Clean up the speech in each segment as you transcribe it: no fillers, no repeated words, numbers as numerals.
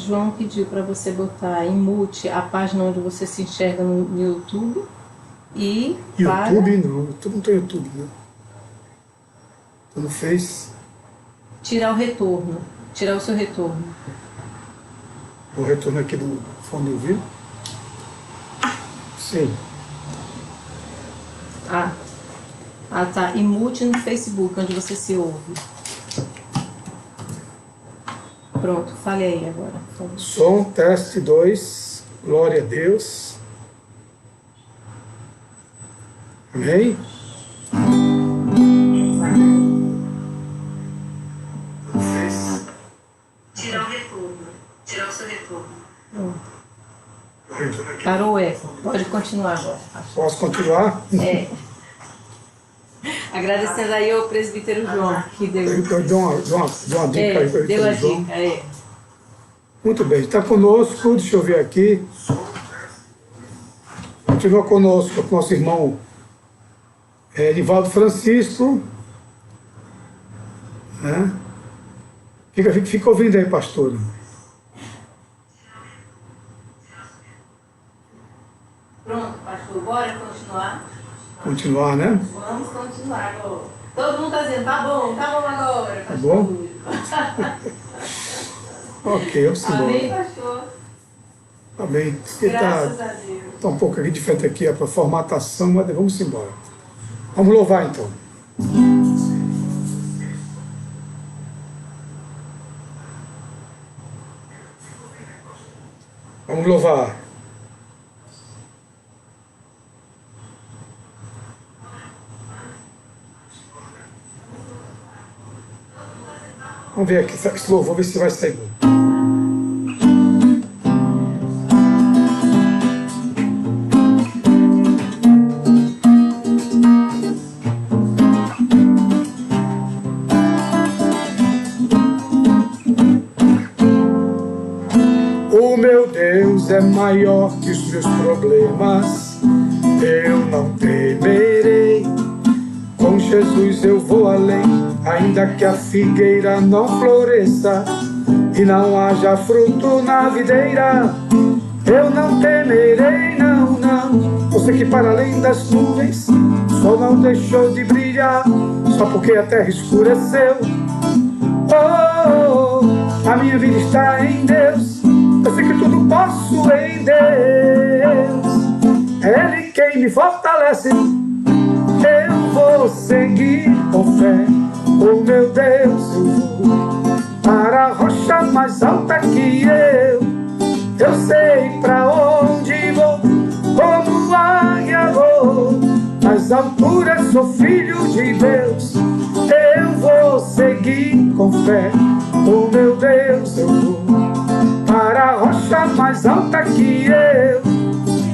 João pediu para você botar em mute a página onde você se enxerga no YouTube e YouTube não, YouTube não tem YouTube, né? Tu não fez? Tirar o retorno, tirar o seu retorno. O retorno aqui do fone de ouvido? Sim. Tá. E mute no Facebook, onde você se ouve. Pronto, fale aí agora. Som, teste 2, glória a Deus. Amém? Tirar o retorno, tirar o seu retorno. Parou o eco, pode continuar agora. Posso continuar? Agradecendo aí ao presbítero João, que deu uma dica aí para ele. Deu a dica, Muito bem, está conosco, deixa eu ver aqui. Continua conosco o nosso irmão Edivaldo Francisco. Né? Fica ouvindo aí, pastor. Pronto, pastor, bora continuar? Continuar, né? Vamos continuar agora. Todo mundo está dizendo, tá bom agora, pastor. Tá bom? Ok, vamos embora. Amém, pastor. Amém. Graças a Deus. Está um pouco aqui diferente aqui, para formatação, mas vamos embora. Vamos louvar então. Vamos louvar. Vamos ver aqui, esse louvor, ver se vai sair bom. O meu Deus é maior que os meus problemas, eu não temerei. Com Jesus eu vou além, ainda que a figueira não floresça e não haja fruto na videira, eu não temerei, não. Você que para além das nuvens, o sol não deixou de brilhar, só porque a terra escureceu. A minha vida está em Deus, eu sei que tudo posso em Deus, é Ele quem me fortalece. Eu vou seguir com fé, oh meu Deus, eu vou para a rocha mais alta que eu sei pra onde vou, como águia vou, nas alturas sou filho de Deus, eu vou seguir com fé, oh meu Deus, eu vou para a rocha mais alta que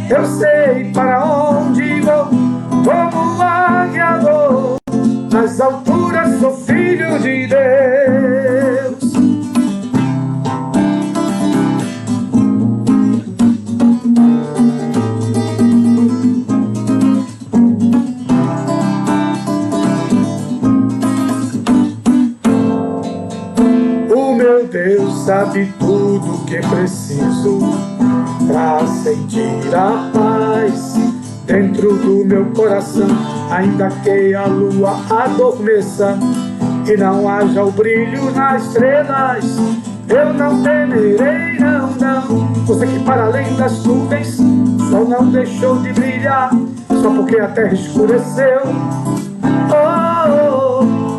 eu sei para onde vou, como águia vou, nas alturas sou filho de Deus. O meu Deus sabe tudo que preciso pra sentir a paz dentro do meu coração, ainda que a lua adormeça e não haja o brilho nas estrelas, eu não temerei, não. Você que para além das nuvens, o sol não deixou de brilhar, só porque a terra escureceu.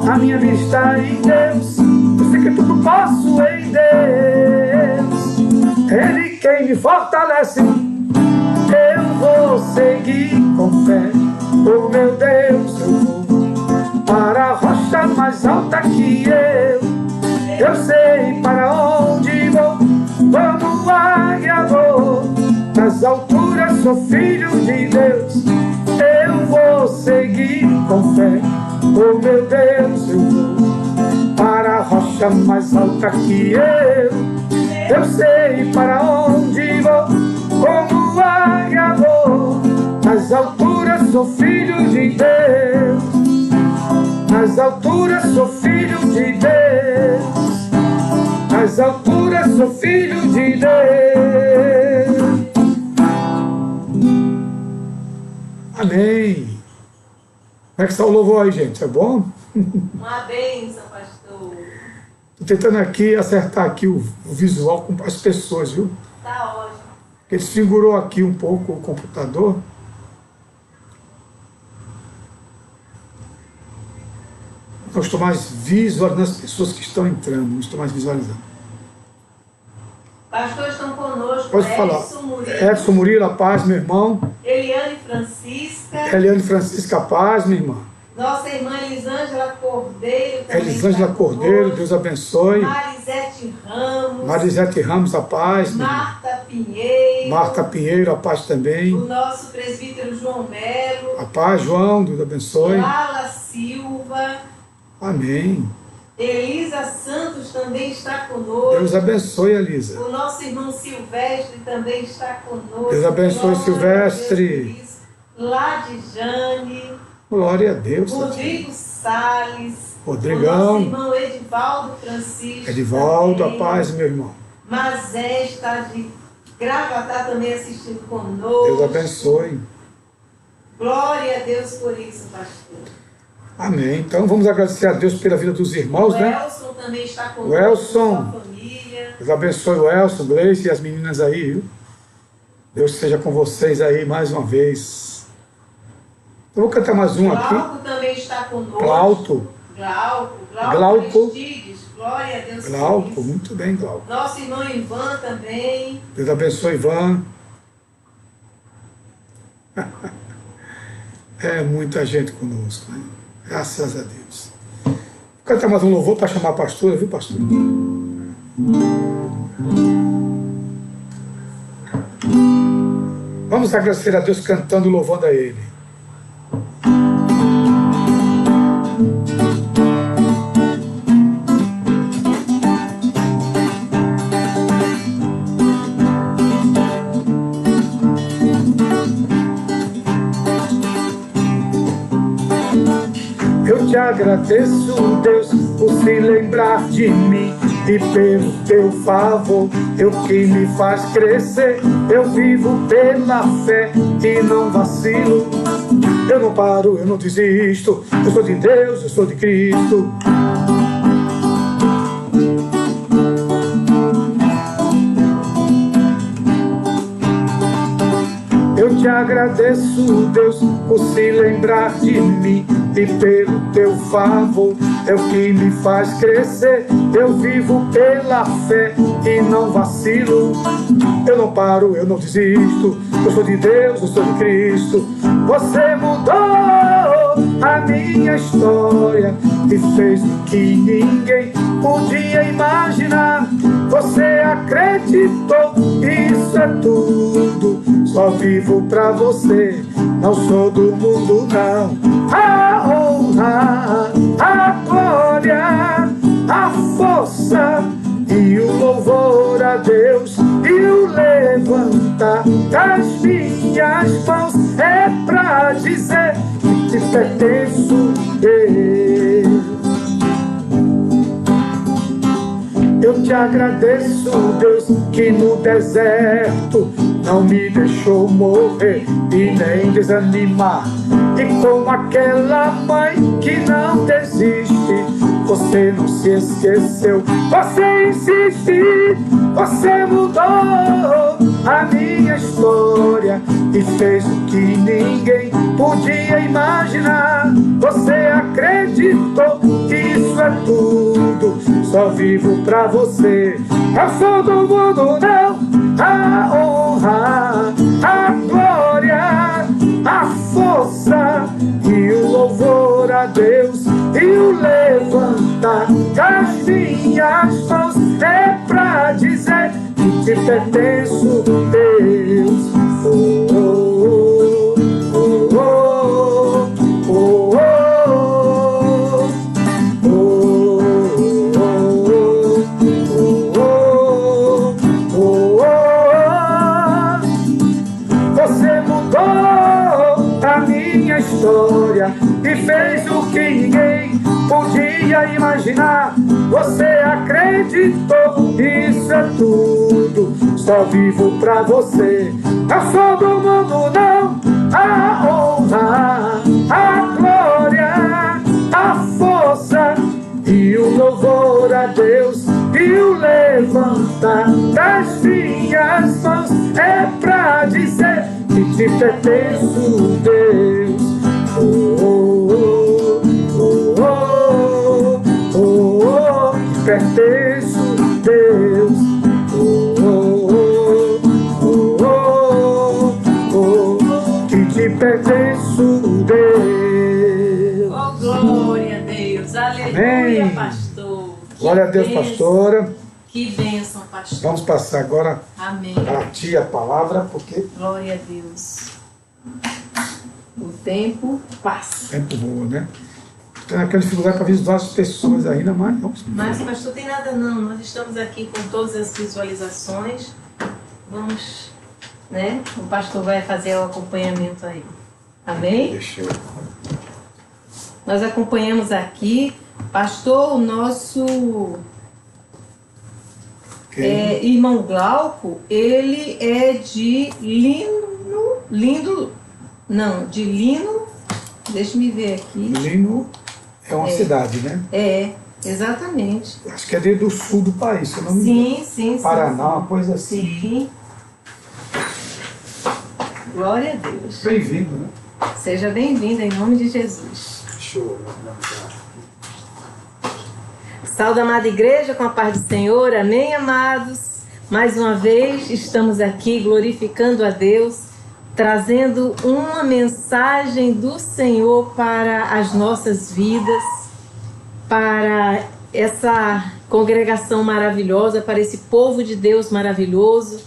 A minha vida está em Deus, eu sei que tudo posso em Deus, Ele quem me fortalece. Eu vou seguir com fé, oh meu Deus, eu vou para a rocha mais alta que eu sei para onde vou, como águia vou, nas alturas sou filho de Deus, eu vou seguir com fé, oh meu Deus, eu vou para a rocha mais alta que eu sei para onde vou, como águia vou, nas alturas sou filho de Deus, nas alturas sou filho de Deus, nas alturas eu sou filho de Deus. Amém. Como é que está o louvor aí, gente? É bom? Uma bênção, pastor. Estou tentando aqui acertar aqui o visual com as pessoas, viu? Tá ótimo. Porque desfigurou aqui um pouco o computador. Não estou mais visualizando as pessoas que estão entrando, não estou mais visualizando. Pastor, estão conosco. Pode falar. Edson Murilo, a paz, meu irmão. Eliane Francisca. Eliane Francisca, a paz, minha irmã. Nossa irmã Elisângela Cordeiro também. Elisângela Cordeiro, conosco. Deus abençoe. Marisete Ramos. Marisete Ramos, a paz. Marta Pinheiro. Marta Pinheiro, a paz também. O nosso presbítero João Melo. A paz, João, Deus abençoe. Lala Silva. Amém. Elisa Santos também está conosco. Deus abençoe, Elisa. O nosso irmão Silvestre também está conosco. Deus abençoe, Glória Silvestre. a Deus por isso. Ladijane. Glória a Deus. Rodrigo Salles. Rodrigão. O nosso irmão Edivaldo Francisco. Edivaldo, também. a paz, meu irmão. Mazé está de Gravatá também assistindo conosco. Deus abençoe. Glória a Deus por isso, pastor. Amém. Então vamos agradecer a Deus pela vida dos irmãos, O né? Elson também está conosco. O Elson. Com a família. Deus abençoe o Elson, Gleice e as meninas aí, viu? Deus seja com vocês aí mais uma vez. Eu vou cantar mais um aqui. Glauco também está conosco. Glauco. Glauco Aristides. Glória a Deus por Glauco, isso. muito bem, Glauco. Nosso irmão Ivan também. Deus abençoe, Ivan. É muita gente conosco, né? Graças a Deus. Vou cantar mais um louvor para chamar a pastora, viu, pastor? Vamos agradecer a Deus cantando e louvando a Ele. Eu te agradeço, Deus, por se lembrar de mim e pelo teu favor, eu que me faz crescer. Eu vivo pela fé e não vacilo. Eu não paro, eu não desisto. Eu sou de Deus, eu sou de Cristo. Eu te agradeço, Deus, por se lembrar de mim e pelo teu favor, é o que me faz crescer. Eu vivo pela fé e não vacilo. Eu não paro, eu não desisto. Eu sou de Deus, eu sou de Cristo. Você mudou a minha história e fez o que ninguém podia imaginar. Você acreditou, isso é tudo. Só vivo pra você, não sou do mundo não. A honra, a glória, a força e o louvor a Deus e o levantar das minhas mãos é pra dizer que te pertenço, Deus. Eu te agradeço, Deus, que no deserto não me deixou morrer e nem desanimar. E como aquela mãe que não desiste, você não se esqueceu, você insiste. Você mudou a minha história e fez o que ninguém podia imaginar. Você acreditou que isso é tudo, só vivo pra você. Eu sou do mundo não. A honra, a glória, a força e o louvor a Deus e o levantar das minhas mãos é pra dizer que te pertenço, Deus. Oh, oh, oh, oh, oh, oh, oh, oh. Você mudou a minha história e fez o que ninguém podia imaginar. Você acreditou, isso é tudo, só vivo pra você. Eu sou do mundo, não. A honra, a glória, a força e o louvor a Deus e o levantar das minhas mãos é pra dizer que te pertenço, Deus. Oh, oh, oh, oh, oh, oh, pertenço, Deus. Oh, oh, oh, oh, oh, que te pertenço, Deus. Oh, glória a Deus, aleluia, Amém. pastor. Glória a Deus, pastora. Que bênção, pastor. Vamos passar agora Amém. para ti a palavra, porque Glória a Deus. O tempo passa. o tempo voa, né? Tem aquela dificuldade para visitar as pessoas ainda, mas vamos. Mas, pastor, tem nada não. Nós estamos aqui com todas as visualizações. Vamos, né? O pastor vai fazer o acompanhamento aí. Amém? Deixa eu. Nós acompanhamos aqui, pastor, o nosso irmão Glauco, ele é de Lino, deixa me ver aqui. Lino é uma cidade, né? É, exatamente. Acho que é do sul do país, se eu não me engano. Sim. Paraná, uma coisa assim. Sim. Glória a Deus. Bem-vindo, né? Seja bem-vindo em nome de Jesus. Show. Salve, amada igreja, com a paz do Senhor. Amém, amados? Mais uma vez estamos aqui glorificando a Deus, trazendo uma mensagem do Senhor para as nossas vidas, para essa congregação maravilhosa, para esse povo de Deus maravilhoso.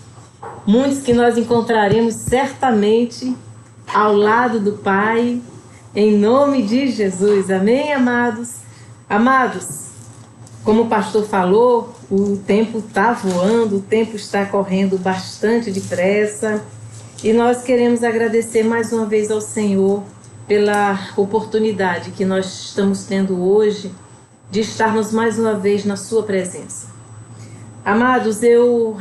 Muitos que nós encontraremos certamente ao lado do Pai, em nome de Jesus. Amém, amados? Amados, como o pastor falou, o tempo está voando, o tempo está correndo bastante depressa e nós queremos agradecer mais uma vez ao Senhor pela oportunidade que nós estamos tendo hoje de estarmos mais uma vez na sua presença. Amados, eu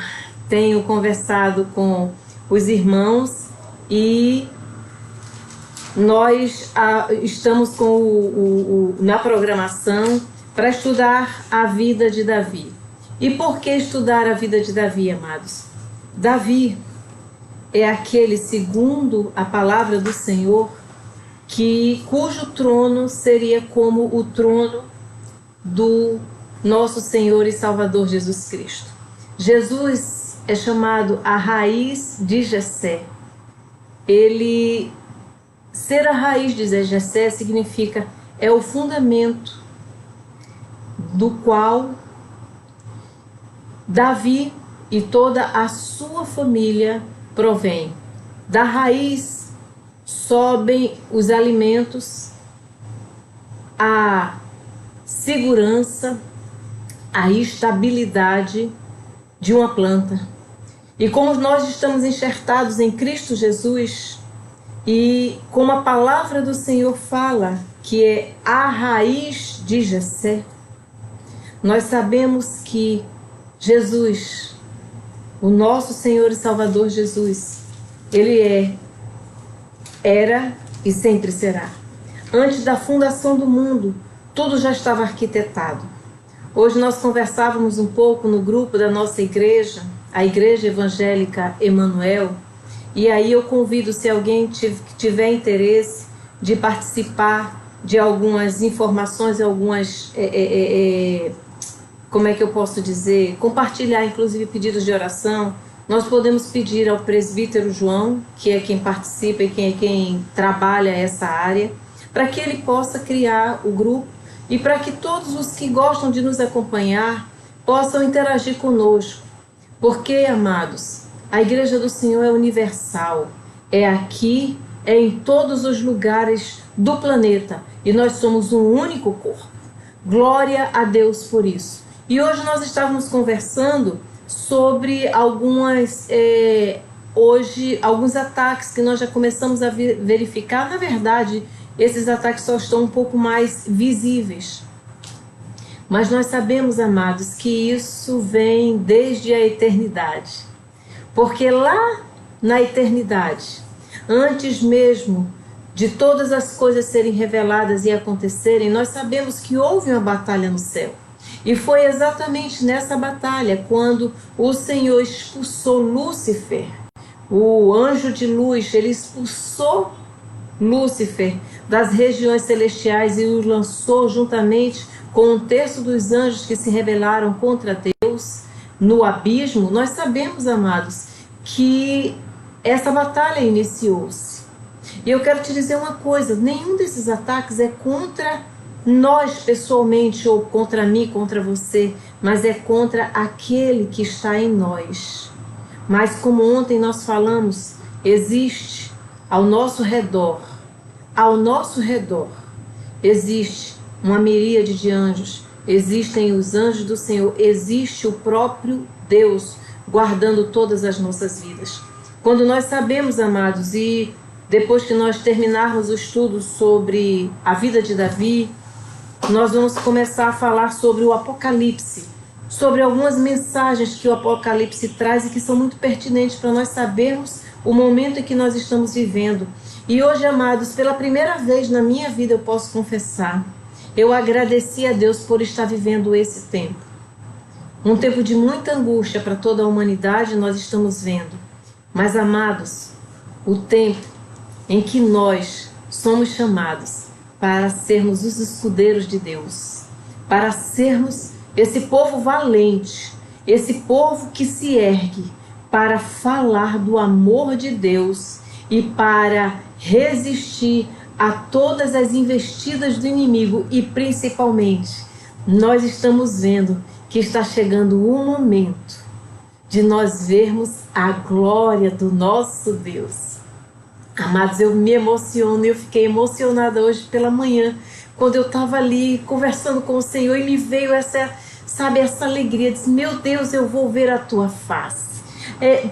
tenho conversado com os irmãos e nós estamos na programação para estudar a vida de Davi. E por que estudar a vida de Davi, amados? Davi é aquele, segundo a palavra do Senhor, cujo trono seria como o trono do nosso Senhor e Salvador Jesus Cristo. Jesus é chamado a raiz de Jessé. Ser a raiz de Jessé significa é o fundamento do qual Davi e toda a sua família provém. Da raiz sobem os alimentos, a segurança, a estabilidade de uma planta. E como nós estamos enxertados em Cristo Jesus, e como a palavra do Senhor fala que é a raiz de Jessé, nós sabemos que Jesus, o nosso Senhor e Salvador Jesus, Ele era e sempre será. Antes da fundação do mundo, tudo já estava arquitetado. Hoje nós conversávamos um pouco no grupo da nossa igreja, a Igreja Evangélica Emanuel, e aí eu convido, se alguém tiver interesse de participar de algumas informações, algumas, como é que eu posso dizer, compartilhar inclusive pedidos de oração, nós podemos pedir ao presbítero João, que é quem participa e quem trabalha essa área, para que ele possa criar o grupo e para que todos os que gostam de nos acompanhar possam interagir conosco. Porque, amados, a Igreja do Senhor é universal, é aqui, é em todos os lugares do planeta e nós somos um único corpo. Glória a Deus por isso. E hoje nós estávamos conversando sobre alguns ataques que nós já começamos a verificar. Na verdade, esses ataques só estão um pouco mais visíveis. Mas nós sabemos, amados, que isso vem desde a eternidade. Porque lá na eternidade, antes mesmo de todas as coisas serem reveladas e acontecerem, nós sabemos que houve uma batalha no céu. E foi exatamente nessa batalha quando o Senhor expulsou Lúcifer, o anjo de luz. Ele expulsou Lúcifer das regiões celestiais e o lançou juntamente com um terço dos anjos que se rebelaram contra Deus no abismo. Nós sabemos, amados, que essa batalha iniciou-se. E eu quero te dizer uma coisa: nenhum desses ataques é contra nós pessoalmente, ou contra mim, contra você, mas é contra aquele que está em nós. Mas como ontem nós falamos, existe ao nosso redor, existe uma miríade de anjos, existem os anjos do Senhor, existe o próprio Deus guardando todas as nossas vidas. Quando nós sabemos, amados, e depois que nós terminarmos o estudo sobre a vida de Davi, nós vamos começar a falar sobre o Apocalipse, sobre algumas mensagens que o Apocalipse traz e que são muito pertinentes para nós sabermos o momento em que nós estamos vivendo. E hoje, amados, pela primeira vez na minha vida eu posso confessar, eu agradeci a Deus por estar vivendo esse tempo. Um tempo de muita angústia para toda a humanidade nós estamos vendo. Mas, amados, o tempo em que nós somos chamados para sermos os escudeiros de Deus, para sermos esse povo valente, esse povo que se ergue para falar do amor de Deus e para resistir a todas as investidas do inimigo. E principalmente, nós estamos vendo que está chegando o momento de nós vermos a glória do nosso Deus. Amados, eu me emociono, eu fiquei emocionada hoje pela manhã, quando eu estava ali conversando com o Senhor e me veio essa alegria. Disse: meu Deus, eu vou ver a tua face.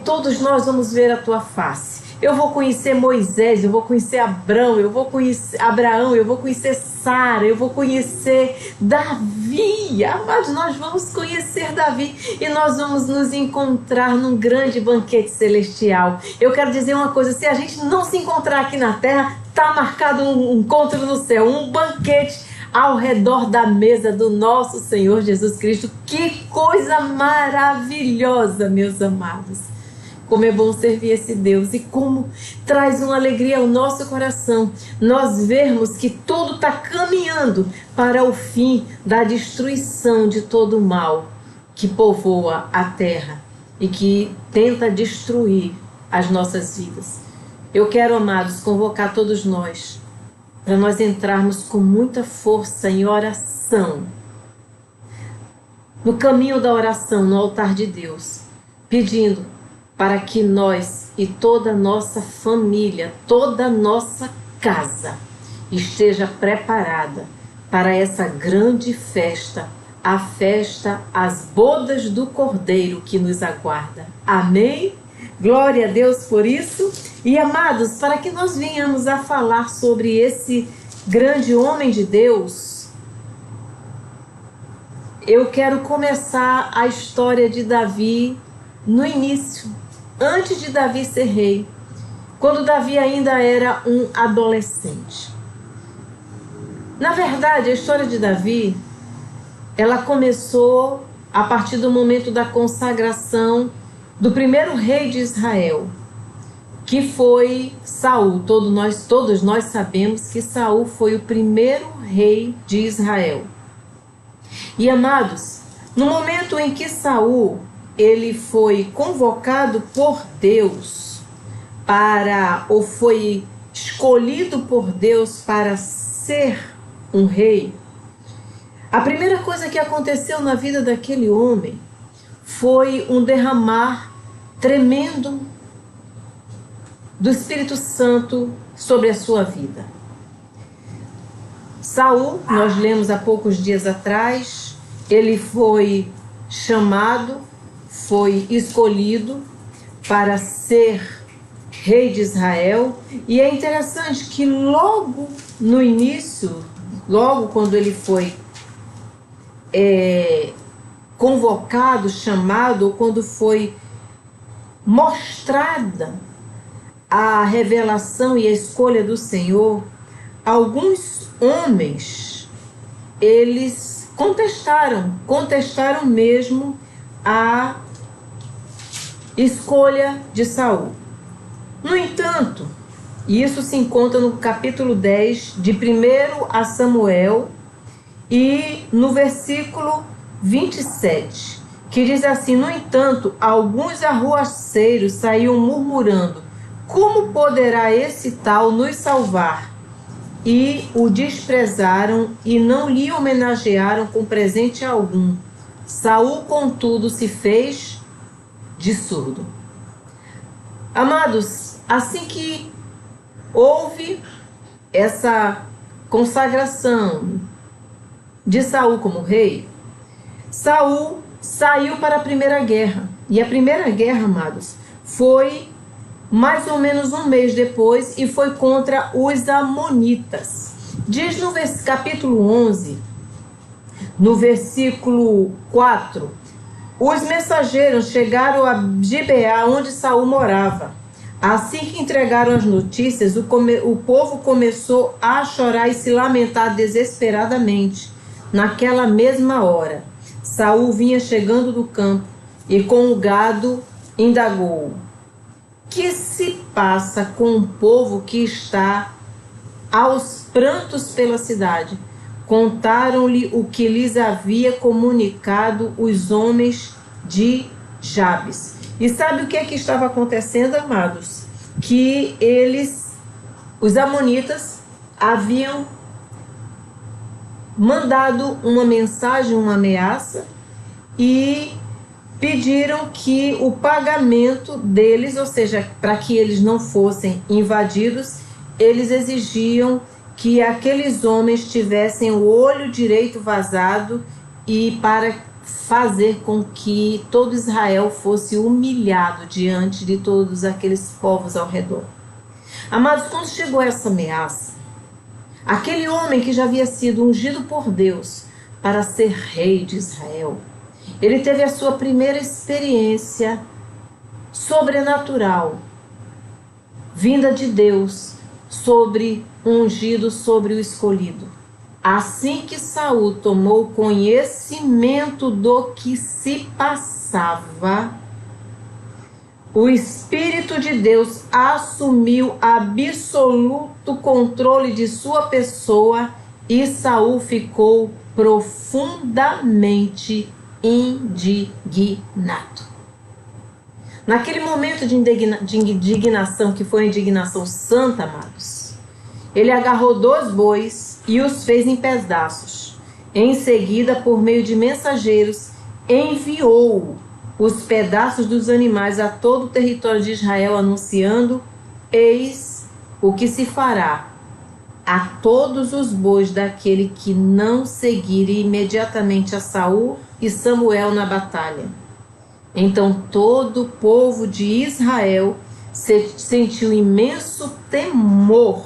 Todos nós vamos ver a tua face. Eu vou conhecer Moisés, eu vou conhecer Abraão, eu vou conhecer Sara, eu vou conhecer Davi. Amados, nós vamos conhecer Davi e nós vamos nos encontrar num grande banquete celestial. Eu quero dizer uma coisa: se a gente não se encontrar aqui na terra, está marcado um encontro no céu, um banquete ao redor da mesa do nosso Senhor Jesus Cristo. Que coisa maravilhosa, meus amados! Como é bom servir esse Deus e como traz uma alegria ao nosso coração nós vermos que tudo está caminhando para o fim da destruição de todo o mal que povoa a terra e que tenta destruir as nossas vidas. Eu quero, amados, convocar todos nós para nós entrarmos com muita força em oração, no caminho da oração, no altar de Deus, pedindo para que nós e toda a nossa família, toda a nossa casa esteja preparada para essa grande festa, a festa, as bodas do Cordeiro que nos aguarda. Amém? Glória a Deus por isso. E, amados, para que nós venhamos a falar sobre esse grande homem de Deus, eu quero começar a história de Davi no início, antes de Davi ser rei, quando Davi ainda era um adolescente. Na verdade, a história de Davi, ela começou a partir do momento da consagração do primeiro rei de Israel, que foi Saul. Todos nós sabemos que Saul foi o primeiro rei de Israel. E, amados, no momento em que Saul ele foi convocado por Deus ou foi escolhido por Deus para ser um rei, a primeira coisa que aconteceu na vida daquele homem foi um derramar tremendo do Espírito Santo sobre a sua vida. Saul, nós lemos há poucos dias atrás, ele foi chamado, foi escolhido para ser rei de Israel. E é interessante que logo no início, logo quando ele foi convocado, chamado, ou quando foi mostrada a revelação e a escolha do Senhor, alguns homens, eles contestaram mesmo a escolha de Saul. No entanto, isso se encontra no capítulo 10 de 1 a Samuel e no versículo 27, que diz assim: no entanto, alguns arruaceiros saíam murmurando: como poderá esse tal nos salvar? E o desprezaram e não lhe homenagearam com presente algum. Saul, contudo, se fez de surdo. Amados, assim que houve essa consagração de Saul como rei, Saul saiu para a primeira guerra. E a primeira guerra, amados, foi mais ou menos um mês depois e foi contra os amonitas. Diz no capítulo 11, no versículo 4, os mensageiros chegaram a Gibeá, onde Saul morava. Assim que entregaram as notícias, o povo começou a chorar e se lamentar desesperadamente. Naquela mesma hora, Saul vinha chegando do campo e com o gado indagou: que se passa com o povo que está aos prantos pela cidade? Contaram-lhe o que lhes havia comunicado os homens de Jabes. E sabe o que é que estava acontecendo, amados? Que os amonitas, haviam mandado uma mensagem, uma ameaça, e pediram que o pagamento deles, ou seja, para que eles não fossem invadidos, eles exigiam que aqueles homens tivessem o olho direito vazado, e para fazer com que todo Israel fosse humilhado diante de todos aqueles povos ao redor. Amados, quando chegou essa ameaça, aquele homem que já havia sido ungido por Deus para ser rei de Israel, ele teve a sua primeira experiência sobrenatural, vinda de Deus, sobre o ungido, sobre o escolhido. Assim que Saul tomou conhecimento do que se passava, o Espírito de Deus assumiu absoluto controle de sua pessoa e Saul ficou profundamente indignado. Naquele momento de indignação, que foi a indignação santa, amados, ele agarrou 2 bois e os fez em pedaços. Em seguida, por meio de mensageiros, enviou os pedaços dos animais a todo o território de Israel, anunciando: eis o que se fará a todos os bois daquele que não seguir imediatamente a Saul e Samuel na batalha. Então todo o povo de Israel sentiu imenso temor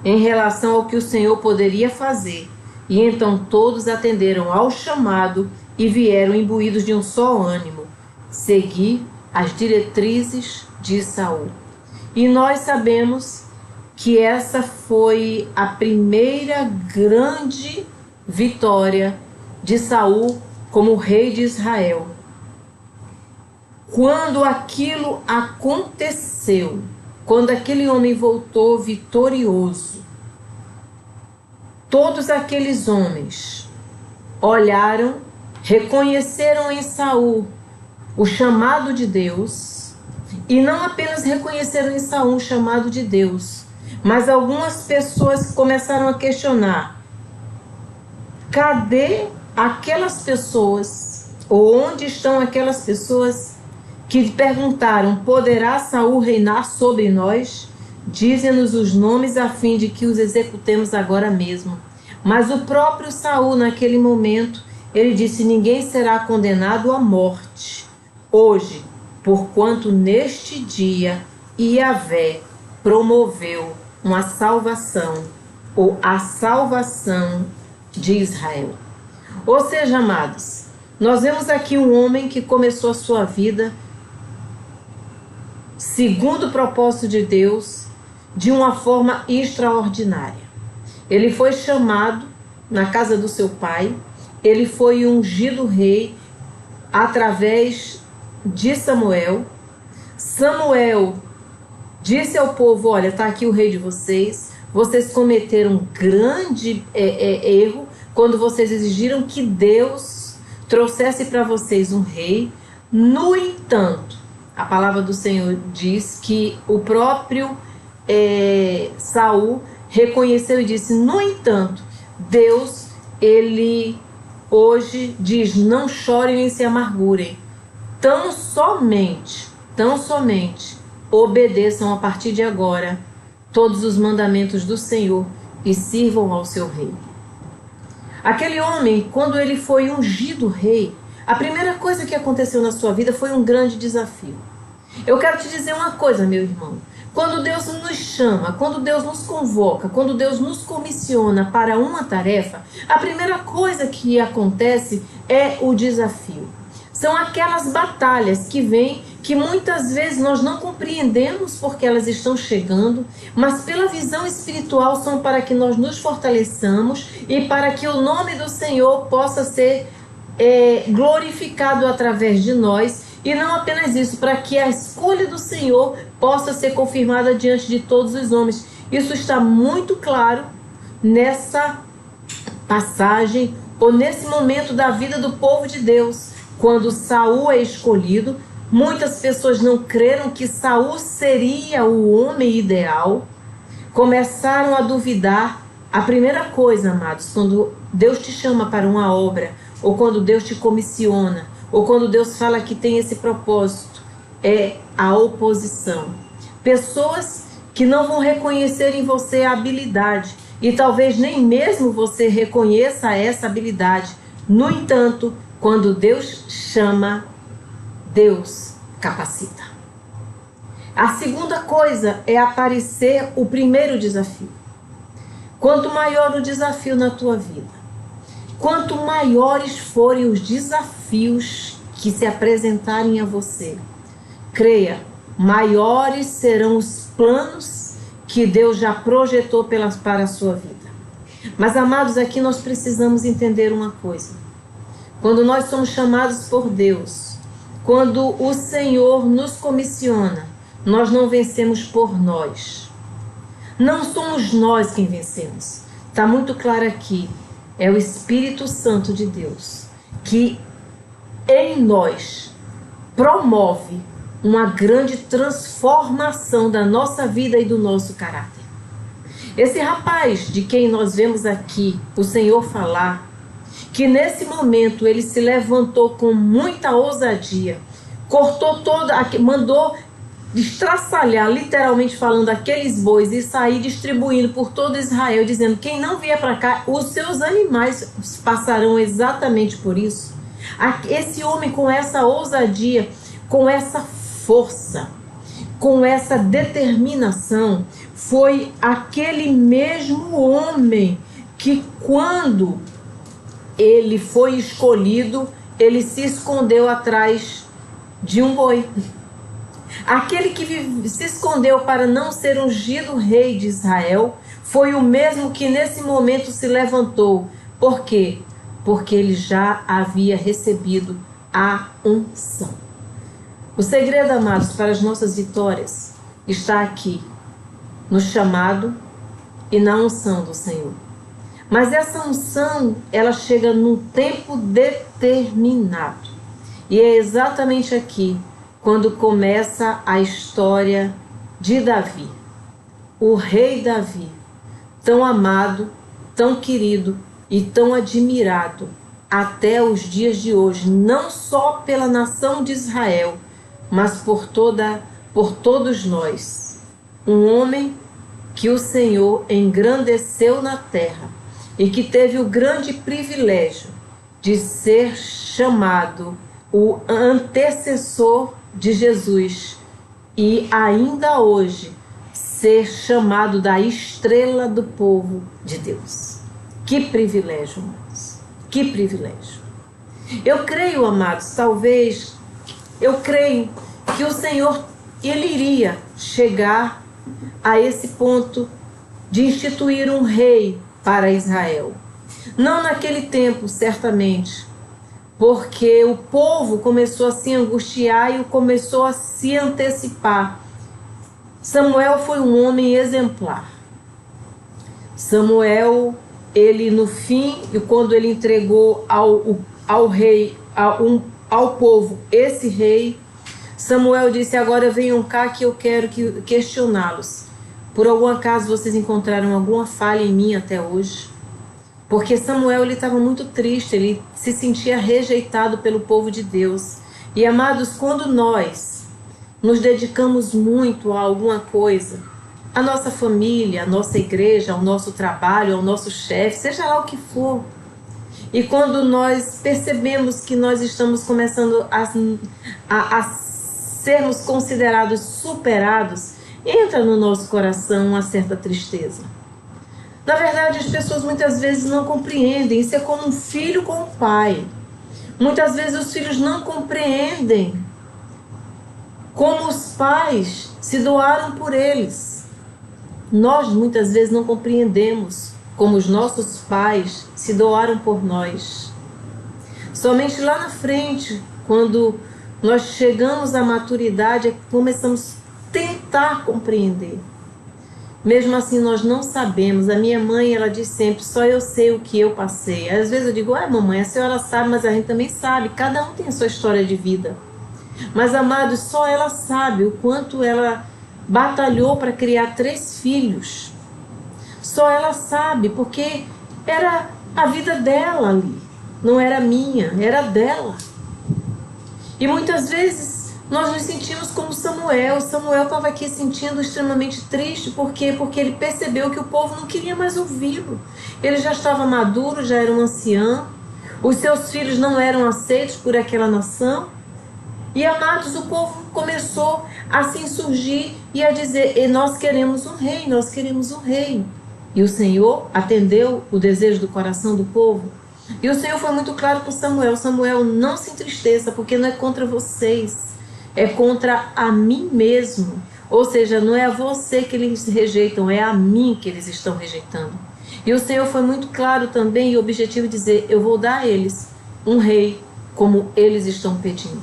em relação ao que o Senhor poderia fazer. E então todos atenderam ao chamado e vieram imbuídos de um só ânimo, seguir as diretrizes de Saul. E nós sabemos que essa foi a primeira grande vitória de Saul como rei de Israel. Quando aquilo aconteceu, quando aquele homem voltou vitorioso, todos aqueles homens olharam, reconheceram em Saul o chamado de Deus, e não apenas reconheceram em Saul o chamado de Deus, mas algumas pessoas começaram a questionar: cadê aquelas pessoas, ou onde estão aquelas pessoas que perguntaram: poderá Saul reinar sobre nós? Dize-nos os nomes a fim de que os executemos agora mesmo. Mas o próprio Saul, naquele momento, ele disse: ninguém será condenado à morte hoje, porquanto neste dia Yahvé promoveu uma salvação, ou a salvação de Israel. Ou seja, amados, nós vemos aqui um homem que começou a sua vida segundo o propósito de Deus, de uma forma extraordinária. Ele foi chamado na casa do seu pai, ele foi ungido rei através de Samuel. Samuel disse ao povo: olha, está aqui o rei de vocês. Vocês cometeram um grande erro quando vocês exigiram que Deus trouxesse para vocês um rei. No entanto, a palavra do Senhor diz que o próprio Saul reconheceu e disse: no entanto, Deus, ele hoje diz: não chorem nem se amargurem, tão somente obedeçam a partir de agora todos os mandamentos do Senhor e sirvam ao seu rei. Aquele homem, quando ele foi ungido rei, a primeira coisa que aconteceu na sua vida foi um grande desafio. Eu quero te dizer uma coisa, meu irmão. Quando Deus nos chama, quando Deus nos convoca, quando Deus nos comissiona para uma tarefa, a primeira coisa que acontece é o desafio. São aquelas batalhas que vêm, que muitas vezes nós não compreendemos porque elas estão chegando, mas pela visão espiritual são para que nós nos fortaleçamos e para que o nome do Senhor possa ser glorificado através de nós. E não apenas isso, para que a escolha do Senhor possa ser confirmada diante de todos os homens. Isso está muito claro nessa passagem, ou nesse momento da vida do povo de Deus. Quando Saul é escolhido, muitas pessoas não creram que Saul seria o homem ideal. Começaram a duvidar. A primeira coisa, amados, quando Deus te chama para uma obra, ou quando Deus te comissiona, ou quando Deus fala que tem esse propósito, é a oposição. Pessoas que não vão reconhecer em você a habilidade, e talvez nem mesmo você reconheça essa habilidade. No entanto, quando Deus chama, Deus capacita. A segunda coisa é aparecer o primeiro desafio. Quanto maior o desafio na tua vida, quanto maiores forem os desafios que se apresentarem a você, creia, maiores serão os planos que Deus já projetou para a sua vida. Mas, amados, aqui nós precisamos entender uma coisa. Quando nós somos chamados por Deus, quando o Senhor nos comissiona, nós não vencemos por nós. Não somos nós quem vencemos. Está muito claro aqui. É o Espírito Santo de Deus que em nós promove uma grande transformação da nossa vida e do nosso caráter. Esse rapaz de quem nós vemos aqui o Senhor falar, que nesse momento ele se levantou com muita ousadia, cortou mandou estraçalhar, literalmente falando, aqueles bois e sair distribuindo por todo Israel, dizendo: quem não vier para cá, os seus animais passarão exatamente por isso. Esse homem, com essa ousadia, com essa força, com essa determinação, foi aquele mesmo homem que, quando ele foi escolhido, ele se escondeu atrás de um boi. Aquele que se escondeu para não ser ungido rei de Israel foi o mesmo que nesse momento se levantou. Por quê? Porque ele já havia recebido a unção. O segredo, amados, para as nossas vitórias está aqui, no chamado e na unção do Senhor. Mas essa unção, ela chega num tempo determinado. E é exatamente aqui quando começa a história de Davi. O rei Davi, tão amado, tão querido e tão admirado até os dias de hoje, não só pela nação de Israel, mas por todos nós. Um homem que o Senhor engrandeceu na terra e que teve o grande privilégio de ser chamado o antecessor de Jesus e ainda hoje ser chamado da estrela do povo de Deus. Que privilégio, irmãos! Que privilégio! Eu creio, amados, eu creio que o Senhor, Ele iria chegar a esse ponto de instituir um rei para Israel. Não naquele tempo, certamente, porque o povo começou a se angustiar e começou a se antecipar. Samuel foi um homem exemplar. Samuel, ele no fim, e quando ele entregou ao rei, ao povo, esse rei, Samuel disse: agora venham cá que eu quero questioná-los. Por algum acaso vocês encontraram alguma falha em mim até hoje? Porque Samuel, ele estava muito triste, ele se sentia rejeitado pelo povo de Deus. E amados, quando nós nos dedicamos muito a alguma coisa, a nossa família, a nossa igreja, ao nosso trabalho, ao nosso chefe, seja lá o que for, e quando nós percebemos que nós estamos começando a sermos considerados superados, entra no nosso coração uma certa tristeza. Na verdade, as pessoas muitas vezes não compreendem. Isso é como um filho com o pai. Muitas vezes os filhos não compreendem como os pais se doaram por eles. Nós muitas vezes não compreendemos como os nossos pais se doaram por nós. Somente lá na frente, quando nós chegamos à maturidade, é que começamos a tentar compreender. Mesmo assim, nós não sabemos. A minha mãe, ela diz sempre: só eu sei o que eu passei. Às vezes eu digo: mamãe, a senhora sabe, mas a gente também sabe. Cada um tem a sua história de vida. Mas, amados, só ela sabe o quanto ela batalhou para criar 3 filhos. Só ela sabe, porque era a vida dela ali. Não era minha, era dela. E muitas vezes nós nos sentimos como Samuel. Samuel estava aqui sentindo extremamente triste. Por quê? Porque ele percebeu que o povo não queria mais ouvi-lo. Ele já estava maduro, já era um ancião. Os seus filhos não eram aceitos por aquela nação. E, amados, o povo começou a se insurgir e a dizer: nós queremos um rei, nós queremos um rei. E o Senhor atendeu o desejo do coração do povo. E o Senhor foi muito claro com Samuel: Samuel, não se entristeça, porque não é contra vocês, é contra a mim mesmo. Ou seja, não é a você que eles rejeitam, é a mim que eles estão rejeitando. E o Senhor foi muito claro também e objetivo de dizer: eu vou dar a eles um rei como eles estão pedindo.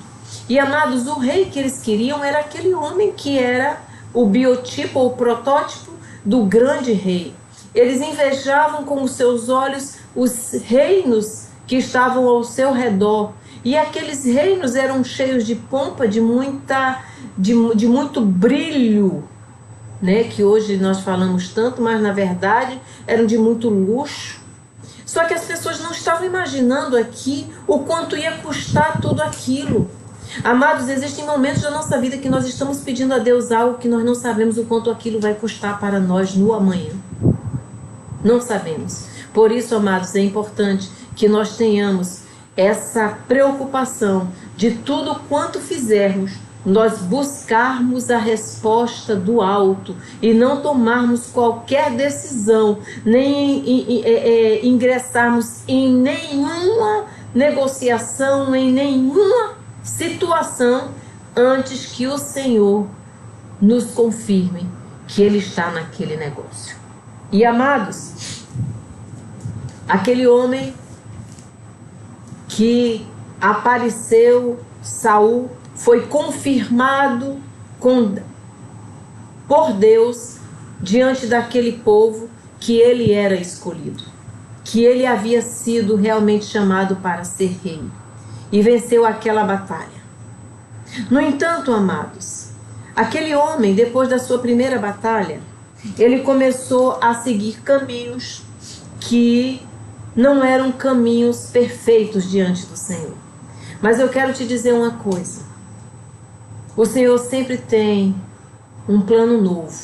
E, amados, o rei que eles queriam era aquele homem que era o biotipo ou protótipo do grande rei. Eles invejavam com os seus olhos os reinos que estavam ao seu redor. E aqueles reinos eram cheios de pompa, de muito brilho, né? Que hoje nós falamos tanto, mas na verdade eram de muito luxo. Só que as pessoas não estavam imaginando aqui o quanto ia custar tudo aquilo. Amados, existem momentos da nossa vida que nós estamos pedindo a Deus algo que nós não sabemos o quanto aquilo vai custar para nós no amanhã. Não sabemos. Por isso, amados, é importante que nós tenhamos essa preocupação de tudo quanto fizermos, nós buscarmos a resposta do alto e não tomarmos qualquer decisão, nem ingressarmos em nenhuma negociação, em nenhuma situação antes que o Senhor nos confirme que Ele está naquele negócio. E, amados, aquele homem que apareceu, Saul, foi confirmado por Deus diante daquele povo que ele era escolhido, que ele havia sido realmente chamado para ser rei, e venceu aquela batalha. No entanto, amados, aquele homem, depois da sua primeira batalha, ele começou a seguir caminhos que não eram caminhos perfeitos diante do Senhor. Mas eu quero te dizer uma coisa: o Senhor sempre tem um plano novo.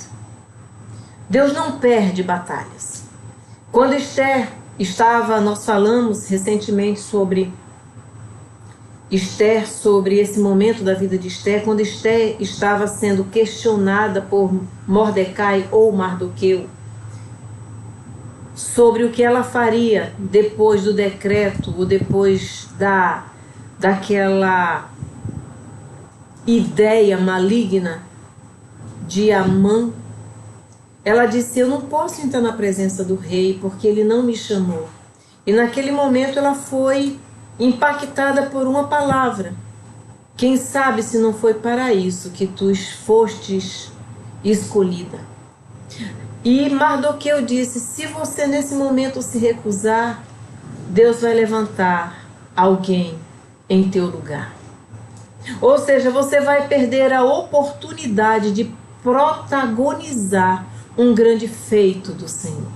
Deus não perde batalhas. Quando Esther estava, nós falamos recentemente sobre Esther, sobre esse momento da vida de Esther, quando Esther estava sendo questionada por Mordecai ou Mardoqueu sobre o que ela faria depois do decreto ou depois daquela ideia maligna de Amã. Ela disse: eu não posso entrar na presença do rei porque ele não me chamou. E naquele momento ela foi impactada por uma palavra. Quem sabe se não foi para isso que tu fostes escolhida. E Mardoqueu disse: se você nesse momento se recusar, Deus vai levantar alguém em teu lugar. Ou seja, você vai perder a oportunidade de protagonizar um grande feito do Senhor.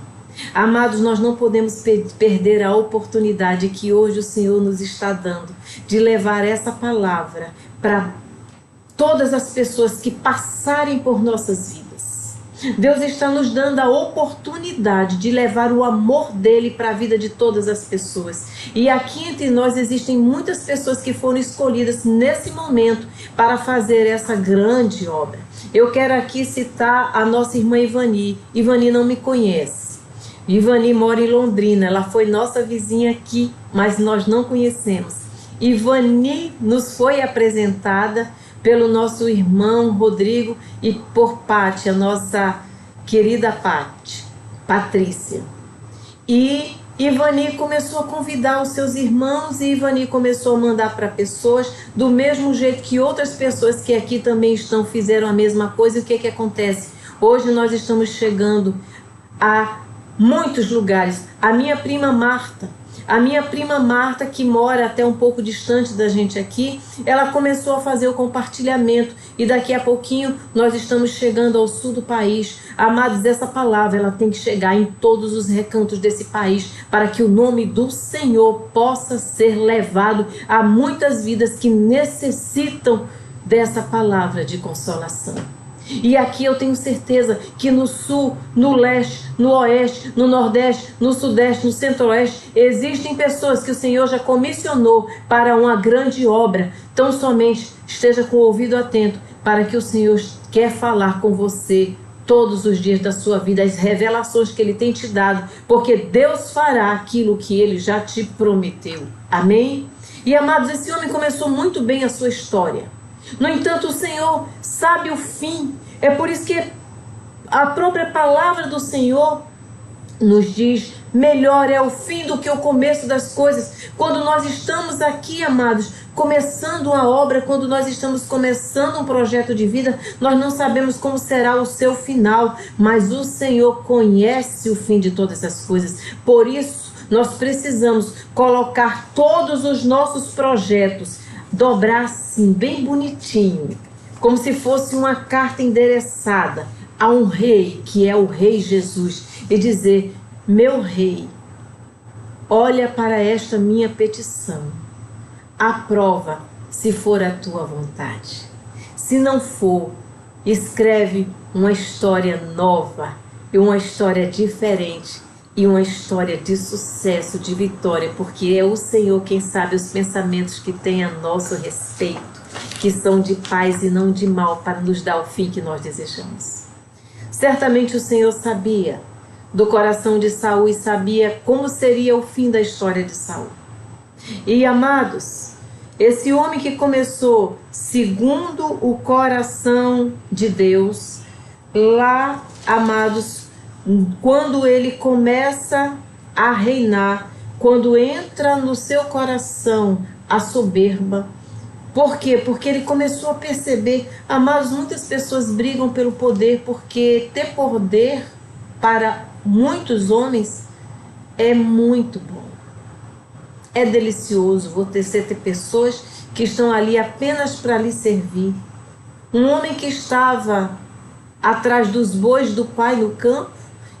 Amados, nós não podemos perder a oportunidade que hoje o Senhor nos está dando de levar essa palavra para todas as pessoas que passarem por nossas vidas. Deus está nos dando a oportunidade de levar o amor dele para a vida de todas as pessoas. E aqui entre nós existem muitas pessoas que foram escolhidas nesse momento para fazer essa grande obra. Eu quero aqui citar a nossa irmã Ivani. Ivani não me conhece. Ivani mora em Londrina, ela foi nossa vizinha aqui, mas nós não conhecemos. Ivani nos foi apresentada pelo nosso irmão Rodrigo e por Pati, a nossa querida Patrícia. E Ivani começou a convidar os seus irmãos e Ivani começou a mandar para pessoas, do mesmo jeito que outras pessoas que aqui também estão fizeram a mesma coisa. E o que acontece? Hoje nós estamos chegando a muitos lugares. A minha prima Marta, que mora até um pouco distante da gente aqui, ela começou a fazer o compartilhamento e daqui a pouquinho nós estamos chegando ao sul do país. Amados, essa palavra ela tem que chegar em todos os recantos desse país para que o nome do Senhor possa ser levado a muitas vidas que necessitam dessa palavra de consolação. E aqui eu tenho certeza que no sul, no leste, no oeste, no nordeste, no sudeste, no centro-oeste, existem pessoas que o Senhor já comissionou para uma grande obra. Então somente esteja com o ouvido atento para que o Senhor quer falar com você todos os dias da sua vida, as revelações que Ele tem te dado, porque Deus fará aquilo que Ele já te prometeu. Amém? E amados, esse homem começou muito bem a sua história. No entanto, o Senhor sabe o fim. É por isso que a própria palavra do Senhor nos diz: melhor é o fim do que o começo das coisas. Quando nós estamos aqui, amados, começando uma obra, quando nós estamos começando um projeto de vida, nós não sabemos como será o seu final, mas o Senhor conhece o fim de todas as coisas. Por isso, nós precisamos colocar todos os nossos projetos, dobrar assim, bem bonitinho, como se fosse uma carta endereçada a um rei, que é o Rei Jesus, e dizer: meu rei, olha para esta minha petição, aprova se for a tua vontade. Se não for, escreve uma história nova, e uma história diferente, e uma história de sucesso, de vitória, porque é o Senhor quem sabe os pensamentos que tem a nosso respeito, que são de paz e não de mal, para nos dar o fim que nós desejamos. Certamente o Senhor sabia do coração de Saul e sabia como seria o fim da história de Saul. E amados, esse homem que começou segundo o coração de Deus, lá, amados, quando ele começa a reinar, quando entra no seu coração a soberba. Por quê? Porque ele começou a perceber, amados, muitas pessoas brigam pelo poder, porque ter poder para muitos homens é muito bom. É delicioso você ter pessoas que estão ali apenas para lhe servir. Um homem que estava atrás dos bois do pai no campo,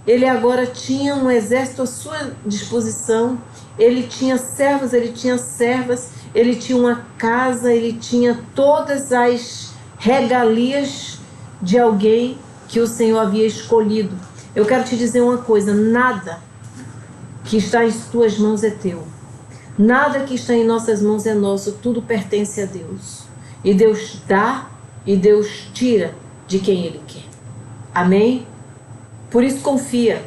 ele agora tinha um exército à sua disposição, ele tinha servos, ele tinha servas, ele tinha uma casa, ele tinha todas as regalias de alguém que o Senhor havia escolhido. Eu quero te dizer uma coisa: nada que está em tuas mãos é teu. Nada que está em nossas mãos é nosso, tudo pertence a Deus. E Deus dá e Deus tira de quem Ele quer. Amém? Por isso confia.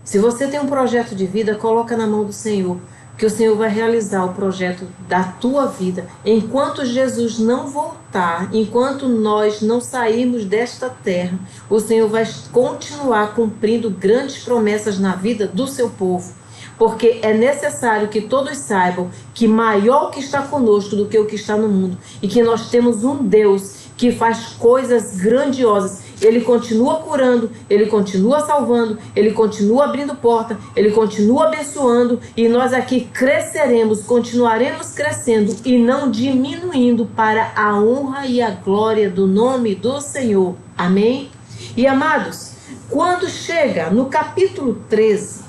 Se você tem um projeto de vida, coloca na mão do Senhor, que o Senhor vai realizar o projeto da tua vida. Enquanto Jesus não voltar, enquanto nós não sairmos desta terra, o Senhor vai continuar cumprindo grandes promessas na vida do seu povo. Porque é necessário que todos saibam que maior o que está conosco do que o que está no mundo. E que nós temos um Deus que faz coisas grandiosas. Ele continua curando, Ele continua salvando, Ele continua abrindo porta, Ele continua abençoando. E nós aqui cresceremos, continuaremos crescendo e não diminuindo para a honra e a glória do nome do Senhor. Amém? E amados, quando chega no capítulo 13,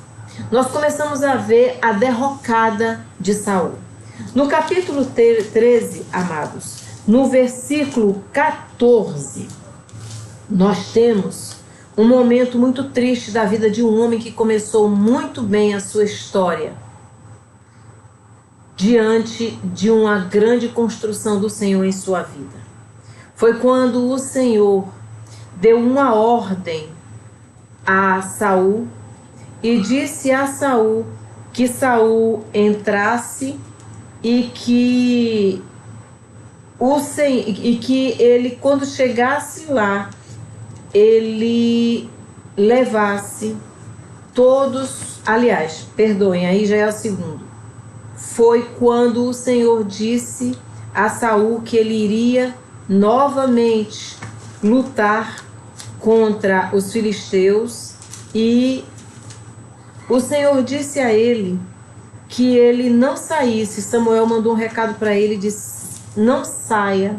nós começamos a ver a derrocada de Saul. No capítulo 13, amados, no versículo 14, nós temos um momento muito triste da vida de um homem que começou muito bem a sua história, diante de uma grande construção do Senhor em sua vida. Foi quando o Senhor deu uma ordem a Saul e disse a Saul que Saul entrasse e que ele, quando chegasse lá, ele levasse todos, aliás, perdoem, aí já é o segundo. Foi quando o Senhor disse a Saul que ele iria novamente lutar contra os filisteus, e o Senhor disse a ele que ele não saísse. Samuel mandou um recado para ele e disse: não saia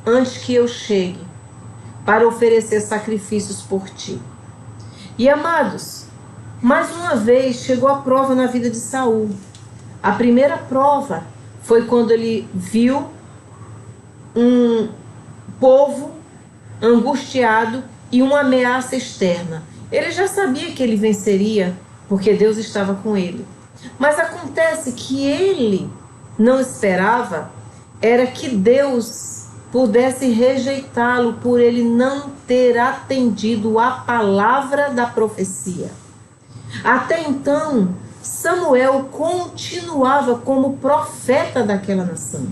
antes que eu chegue para oferecer sacrifícios por ti. E amados, mais uma vez chegou a prova na vida de Saul. A primeira prova foi quando ele viu um povo angustiado e uma ameaça externa. Ele já sabia que ele venceria, porque Deus estava com ele. Mas acontece que ele não esperava era que Deus pudesse rejeitá-lo por ele não ter atendido a palavra da profecia. Até então, Samuel continuava como profeta daquela nação.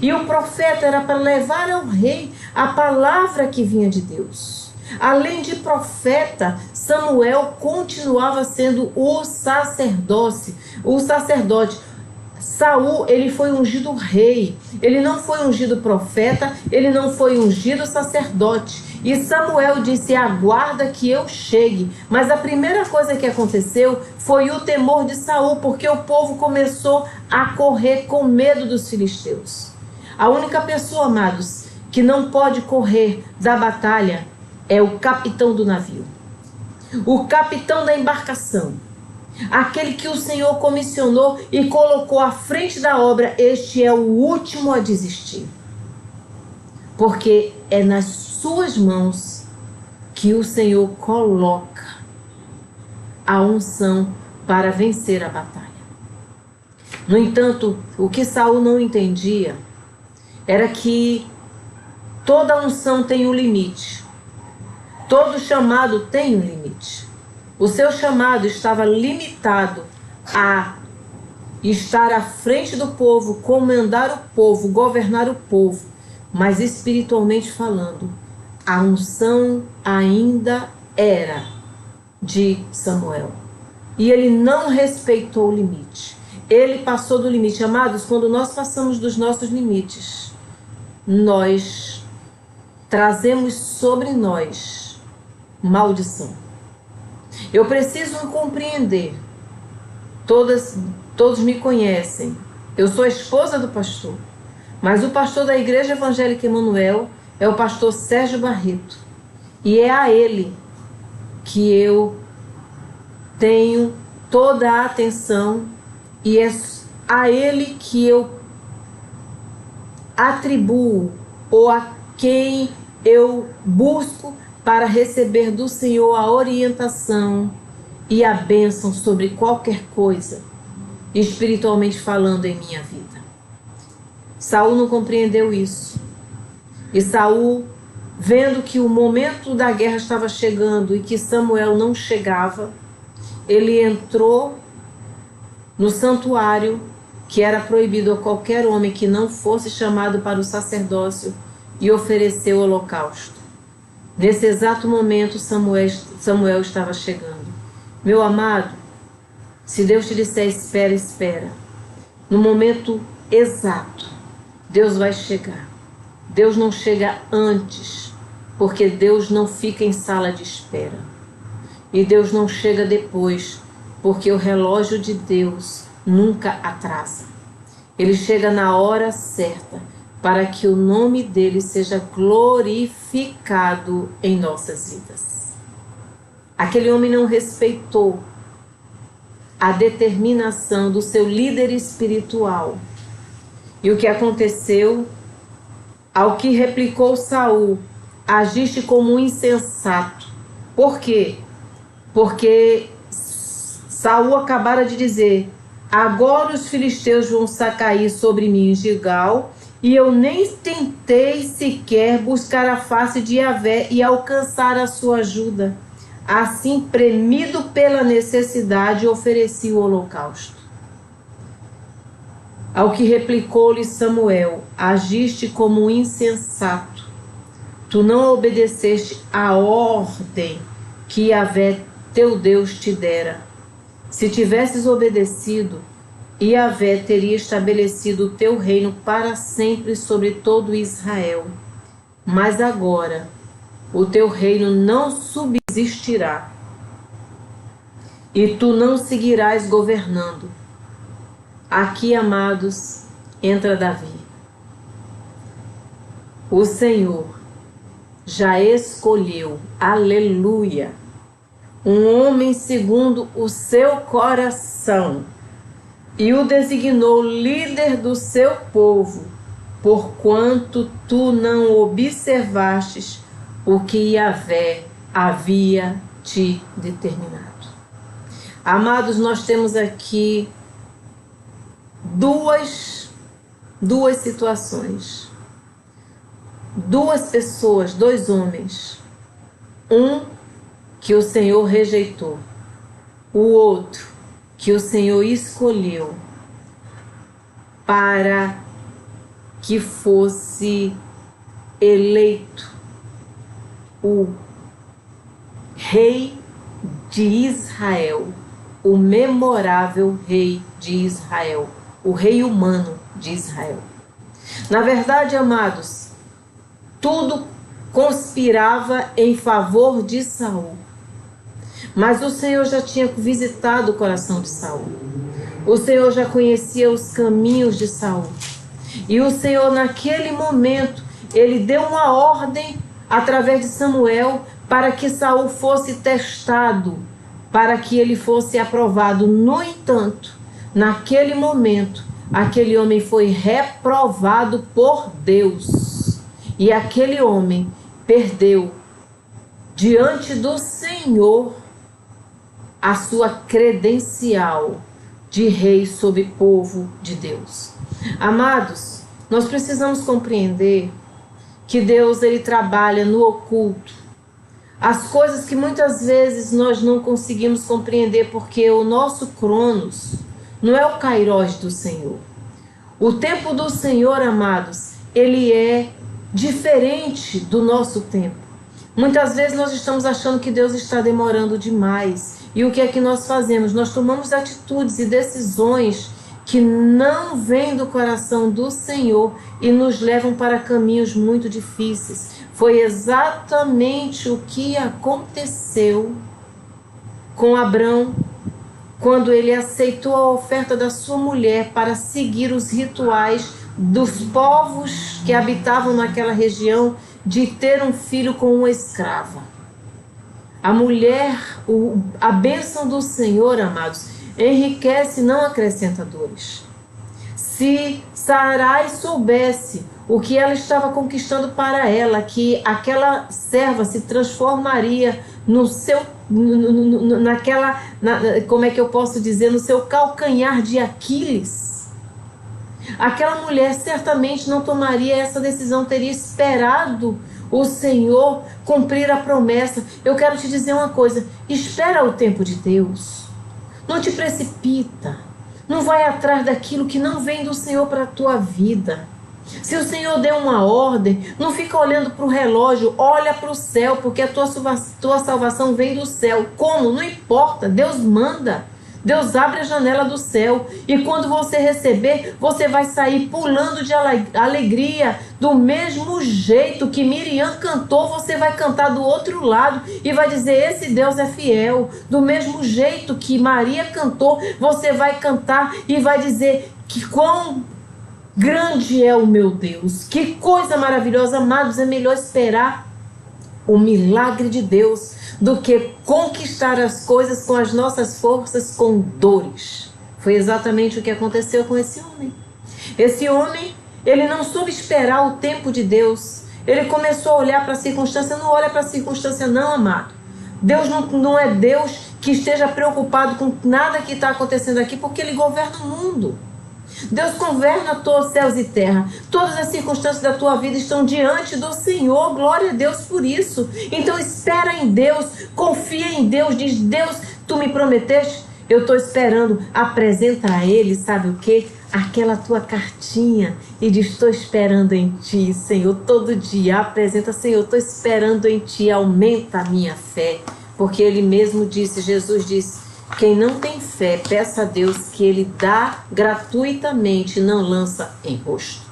E o profeta era para levar ao rei a palavra que vinha de Deus. Além de profeta, Samuel continuava sendo o sacerdote. Saul, ele foi ungido rei. Ele não foi ungido profeta, ele não foi ungido sacerdote. E Samuel disse: aguarda que eu chegue. Mas a primeira coisa que aconteceu foi o temor de Saul, porque o povo começou a correr com medo dos filisteus. A única pessoa, amados, que não pode correr da batalha é o capitão do navio, o capitão da embarcação, aquele que o Senhor comissionou e colocou à frente da obra. Este é o último a desistir, porque é nas suas mãos que o Senhor coloca a unção para vencer a batalha. No entanto, o que Saul não entendia era que toda unção tem um limite. Todo chamado tem um limite. O seu chamado estava limitado a estar à frente do povo, comandar o povo, governar o povo. Mas espiritualmente falando, a unção ainda era de Samuel. E ele não respeitou o limite. Ele passou do limite. Amados, quando nós passamos dos nossos limites, nós trazemos sobre nós maldição. Eu preciso compreender. Todos me conhecem. Eu sou a esposa do pastor. Mas o pastor da Igreja Evangélica Emanuel é o pastor Sérgio Barreto. E é a ele que eu tenho toda a atenção, e é a ele que eu atribuo, ou a quem eu busco para receber do Senhor a orientação e a bênção sobre qualquer coisa, espiritualmente falando, em minha vida. Saul não compreendeu isso. E Saul, vendo que o momento da guerra estava chegando e que Samuel não chegava, ele entrou no santuário, que era proibido a qualquer homem que não fosse chamado para o sacerdócio, e ofereceu o holocausto. Nesse exato momento, Samuel estava chegando. Meu amado, se Deus te disser espera, espera. No momento exato, Deus vai chegar. Deus não chega antes, porque Deus não fica em sala de espera. E Deus não chega depois, porque o relógio de Deus nunca atrasa. Ele chega na hora certa, para que o nome dele seja glorificado em nossas vidas. Aquele homem não respeitou a determinação do seu líder espiritual. E o que aconteceu? Ao que replicou Saul, agiste como um insensato. Por quê? Porque Saul acabara de dizer: agora os filisteus vão cair sobre mim em Gilgal, e eu nem tentei sequer buscar a face de Yahvé e alcançar a sua ajuda. Assim, premido pela necessidade, ofereci o holocausto. Ao que replicou-lhe Samuel: agiste como um insensato. Tu não obedeceste à ordem que Yahvé, teu Deus, te dera. Se tivesses obedecido, Yahvé teria estabelecido o teu reino para sempre sobre todo Israel. Mas agora o teu reino não subsistirá, e tu não seguirás governando. Aqui, amados, entra Davi. O Senhor já escolheu, aleluia, um homem segundo o seu coração, e o designou líder do seu povo, porquanto tu não observastes o que Yahvé havia te determinado. Amados, nós temos aqui duas situações. Duas pessoas, dois homens. Um que o Senhor rejeitou, o outro que o Senhor escolheu para que fosse eleito o rei de Israel, o memorável rei de Israel, o rei humano de Israel. Na verdade, amados, tudo conspirava em favor de Saul. Mas o Senhor já tinha visitado o coração de Saul. O Senhor já conhecia os caminhos de Saul. E o Senhor, naquele momento, ele deu uma ordem através de Samuel para que Saul fosse testado, para que ele fosse aprovado. No entanto, naquele momento, aquele homem foi reprovado por Deus. E aquele homem perdeu diante do Senhor a sua credencial de rei sobre povo de Deus. Amados, nós precisamos compreender que Deus, ele trabalha no oculto. As coisas que muitas vezes nós não conseguimos compreender, porque o nosso Cronos não é o Kairos do Senhor. O tempo do Senhor, amados, ele é diferente do nosso tempo. Muitas vezes nós estamos achando que Deus está demorando demais. E o que é que nós fazemos? Nós tomamos atitudes e decisões que não vêm do coração do Senhor e nos levam para caminhos muito difíceis. Foi exatamente o que aconteceu com Abrão, quando ele aceitou a oferta da sua mulher para seguir os rituais dos povos que habitavam naquela região, de ter um filho com uma escrava. A mulher, a bênção do Senhor, amados, enriquece, não acrescenta dores. Se Sarai soubesse o que ela estava conquistando para ela, que aquela serva se transformaria no seu, como é que eu posso dizer, no seu calcanhar de Aquiles, aquela mulher certamente não tomaria essa decisão, teria esperado o Senhor cumprir a promessa. Eu quero te dizer uma coisa: espera o tempo de Deus. Não te precipita. Não vai atrás daquilo que não vem do Senhor para a tua vida. Se o Senhor deu uma ordem, não fica olhando para o relógio, olha para o céu, porque a tua salvação vem do céu. Como? Não importa, Deus manda. Deus abre a janela do céu e quando você receber, você vai sair pulando de alegria. Do mesmo jeito que Miriam cantou, você vai cantar do outro lado e vai dizer, esse Deus é fiel. Do mesmo jeito que Maria cantou, você vai cantar e vai dizer que quão grande é o meu Deus. Que coisa maravilhosa, amados, é melhor esperar o milagre de Deus do que conquistar as coisas com as nossas forças, com dores. Foi exatamente o que aconteceu com esse homem. Esse homem, ele não soube esperar o tempo de Deus. Ele começou a olhar para a circunstância. Não olha para a circunstância não, amado. Deus não é Deus que esteja preocupado com nada que está acontecendo aqui, porque Ele governa o mundo. Deus governa todos os céus e terra. Todas as circunstâncias da tua vida estão diante do Senhor. Glória a Deus por isso. Então espera em Deus, confia em Deus. Diz, Deus, tu me prometeste, eu estou esperando. Apresenta a Ele, sabe o que? Aquela tua cartinha e diz, estou esperando em Ti, Senhor. Todo dia apresenta, Senhor, estou esperando em Ti. Aumenta a minha fé. Porque Ele mesmo disse, Jesus disse, quem não tem fé, peça a Deus que Ele dá gratuitamente, não lança em rosto.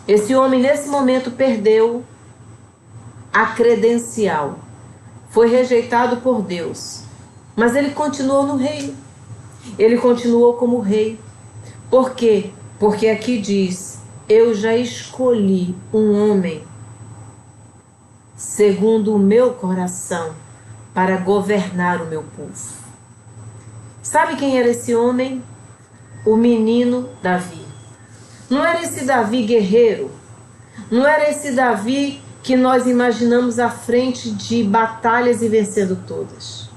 Esse homem, nesse momento, perdeu a credencial. Foi rejeitado por Deus. Mas ele continuou no reino. Ele continuou como rei. Por quê? Porque aqui diz, eu já escolhi um homem segundo o meu coração para governar o meu povo. Sabe quem era esse homem? O menino Davi. Não era esse Davi guerreiro. Não era esse Davi que nós imaginamos à frente de batalhas e vencendo todas.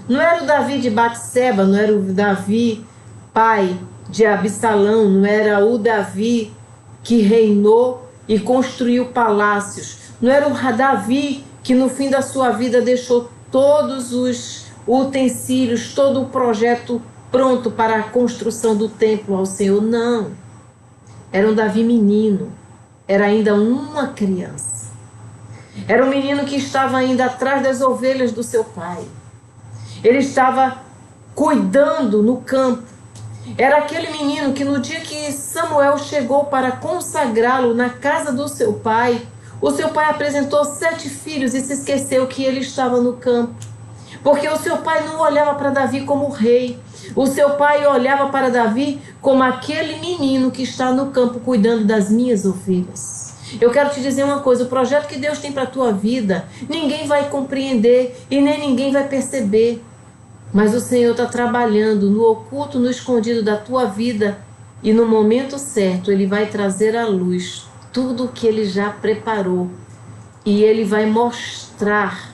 Não era o Davi de Batseba, não era o Davi pai de Absalão, não era o Davi que reinou e construiu palácios. Não era o Davi que no fim da sua vida deixou todos os utensílios, todo o projeto pronto para a construção do templo ao Senhor. Não. Era um Davi menino. Era ainda uma criança. Era um menino que estava ainda atrás das ovelhas do seu pai. Ele estava cuidando no campo. Era aquele menino que no dia que Samuel chegou para consagrá-lo na casa do seu pai, o seu pai apresentou 7 filhos e se esqueceu que ele estava no campo. Porque o seu pai não olhava para Davi como rei. O seu pai olhava para Davi como aquele menino que está no campo cuidando das minhas ovelhas. Eu quero te dizer uma coisa, o projeto que Deus tem para a tua vida, ninguém vai compreender e nem ninguém vai perceber. Mas o Senhor está trabalhando no oculto, no escondido da tua vida e no momento certo Ele vai trazer à luz tudo o que Ele já preparou. E Ele vai mostrar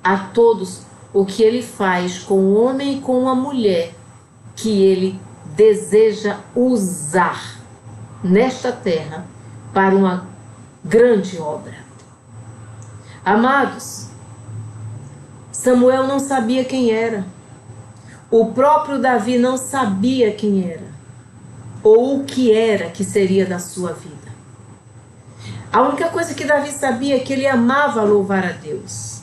a todos o que Ele faz com o homem e com a mulher que Ele deseja usar nesta terra para uma grande obra. Amados, Samuel não sabia quem era. O próprio Davi não sabia quem era ou o que era que seria da sua vida. A única coisa que Davi sabia é que ele amava louvar a Deus.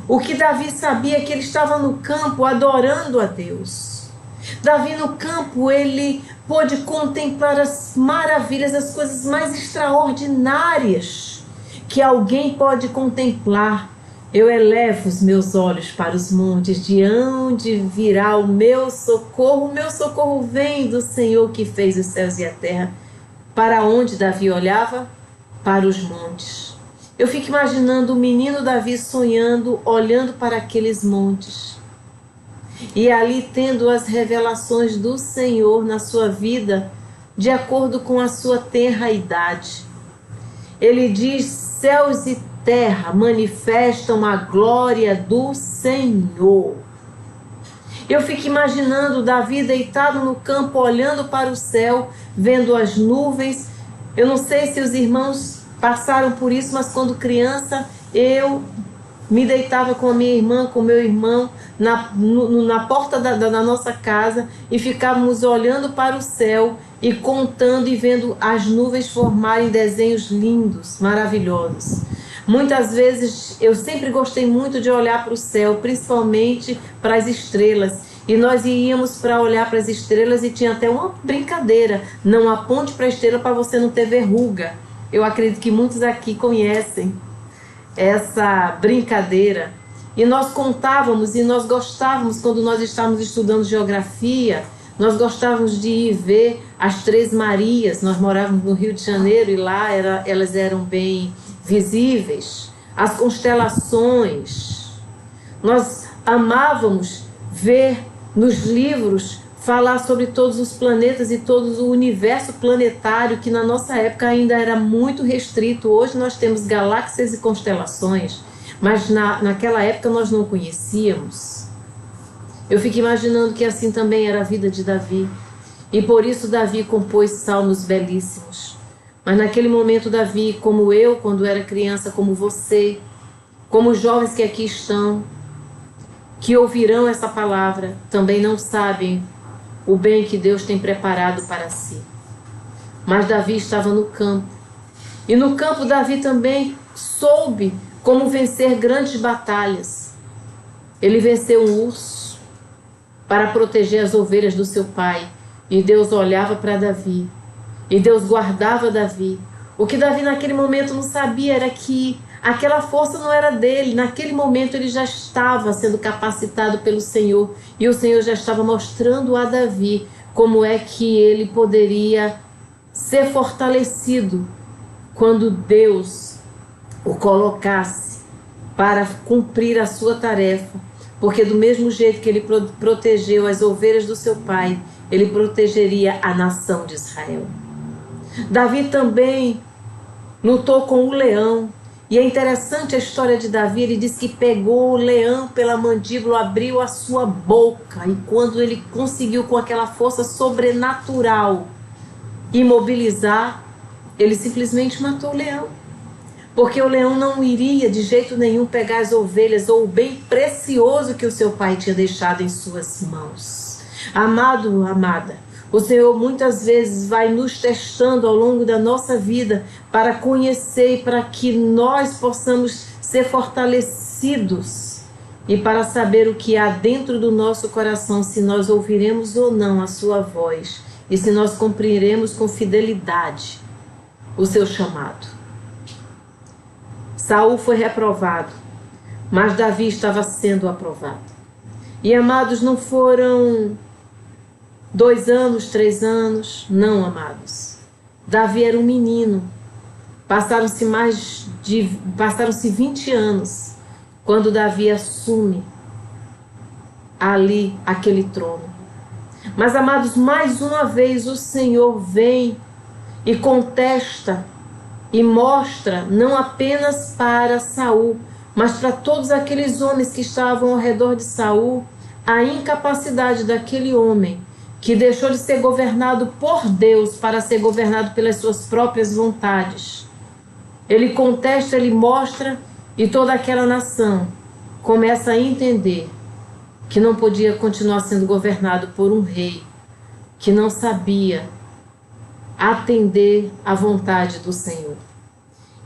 O que Davi sabia é que ele estava no campo adorando a Deus. Davi no campo, ele pôde contemplar as maravilhas, as coisas mais extraordinárias que alguém pode contemplar. Eu elevo os meus olhos para os montes, de onde virá o meu socorro? O meu socorro vem do Senhor que fez os céus e a terra. Para onde Davi olhava? Para os montes. Eu fico imaginando o menino Davi sonhando, olhando para aqueles montes. E ali tendo as revelações do Senhor na sua vida, de acordo com a sua tenra idade. Ele diz, céus e terra manifestam a glória do Senhor. Eu fico imaginando Davi deitado no campo, olhando para o céu, vendo as nuvens. Eu não sei se os irmãos passaram por isso, mas quando criança, eu me deitava com a minha irmã, com o meu irmão, na porta da nossa casa e ficávamos olhando para o céu e contando e vendo as nuvens formarem desenhos lindos, maravilhosos. Muitas vezes eu sempre gostei muito de olhar para o céu, principalmente para as estrelas. E nós íamos para olhar para as estrelas e tinha até uma brincadeira: não aponte para a estrela para você não ter verruga. Eu acredito que muitos aqui conhecem essa brincadeira. E nós contávamos e nós gostávamos, quando nós estávamos estudando geografia, nós gostávamos de ir ver as Três Marias. Nós morávamos no Rio de Janeiro e lá elas eram bem visíveis. As constelações. Nós amávamos ver nos livros falar sobre todos os planetas e todo o universo planetário, que na nossa época ainda era muito restrito. Hoje nós temos galáxias e constelações, mas naquela época nós não conhecíamos. Eu fico imaginando que assim também era a vida de Davi. E por isso Davi compôs salmos belíssimos. Mas naquele momento Davi, como eu, quando era criança, como você, como os jovens que aqui estão, que ouvirão essa palavra, também não sabem o bem que Deus tem preparado para si. Mas Davi estava no campo. E no campo Davi também soube como vencer grandes batalhas. Ele venceu um urso para proteger as ovelhas do seu pai. E Deus olhava para Davi. E Deus guardava Davi. O que Davi naquele momento não sabia era que aquela força não era dele. Naquele momento ele já estava sendo capacitado pelo Senhor. E o Senhor já estava mostrando a Davi como é que ele poderia ser fortalecido quando Deus o colocasse para cumprir a sua tarefa. Porque do mesmo jeito que ele protegeu as ovelhas do seu pai, ele protegeria a nação de Israel. Davi também lutou com o leão. E é interessante a história de Davi. Ele diz que pegou o leão pela mandíbula, abriu a sua boca, e quando ele conseguiu com aquela força sobrenatural imobilizar, ele simplesmente matou o leão. Porque o leão não iria de jeito nenhum pegar as ovelhas ou o bem precioso que o seu pai tinha deixado em suas mãos. Amado, amada, o Senhor muitas vezes vai nos testando ao longo da nossa vida para conhecer e para que nós possamos ser fortalecidos e para saber o que há dentro do nosso coração, se nós ouviremos ou não a sua voz e se nós cumpriremos com fidelidade o seu chamado. Saul foi reprovado, mas Davi estava sendo aprovado. E amados, não foram 2 anos, 3 anos, não, amados. Davi era um menino. Passaram-se 20 anos quando Davi assume ali aquele trono. Mas, amados, mais uma vez o Senhor vem e contesta e mostra não apenas para Saul, mas para todos aqueles homens que estavam ao redor de Saul, a incapacidade daquele homem que deixou de ser governado por Deus para ser governado pelas suas próprias vontades. Ele contesta, ele mostra, e toda aquela nação começa a entender que não podia continuar sendo governado por um rei que não sabia atender à vontade do Senhor.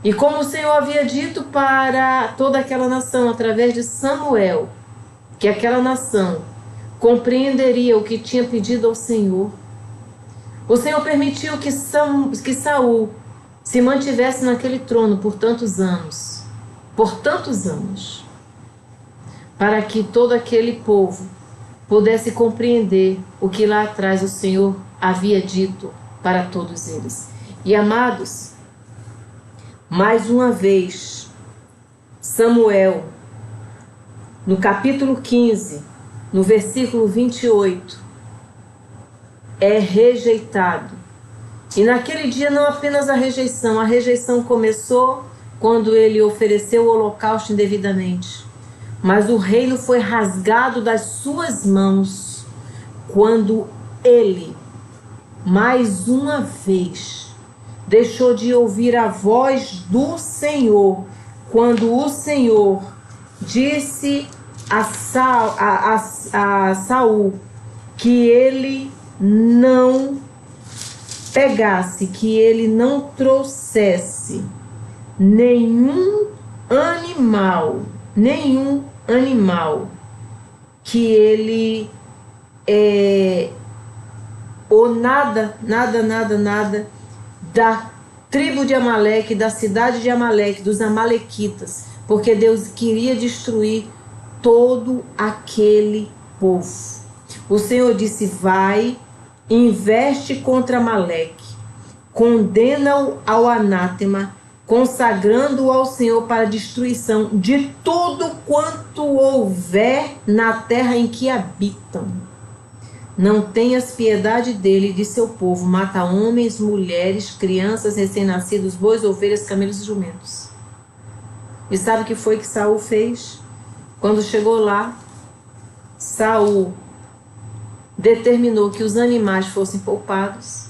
E como o Senhor havia dito para toda aquela nação, através de Samuel, que aquela nação compreenderia o que tinha pedido ao Senhor, o Senhor permitiu que Saul se mantivesse naquele trono por tantos anos, para que todo aquele povo pudesse compreender o que lá atrás o Senhor havia dito para todos eles. E amados, mais uma vez, Samuel, no capítulo 15, no versículo 28, é rejeitado. E naquele dia não apenas a rejeição começou quando ele ofereceu o holocausto indevidamente, mas o reino foi rasgado das suas mãos quando ele, mais uma vez, deixou de ouvir a voz do Senhor, quando o Senhor disse a Saul que ele não pegasse, que ele não trouxesse nenhum animal que ele ou nada da tribo de Amaleque, da cidade de Amaleque, dos amalequitas, porque Deus queria destruir todo aquele povo. O Senhor disse: vai, investe contra Amaleque, condena-o ao anátema, consagrando-o ao Senhor para destruição de tudo quanto houver na terra em que habitam. Não tenhas piedade dele e de seu povo. Mata homens, mulheres, crianças, recém-nascidos, bois, ovelhas, camelos e jumentos. E sabe o que foi que Saul fez? Quando chegou lá, Saul determinou que os animais fossem poupados,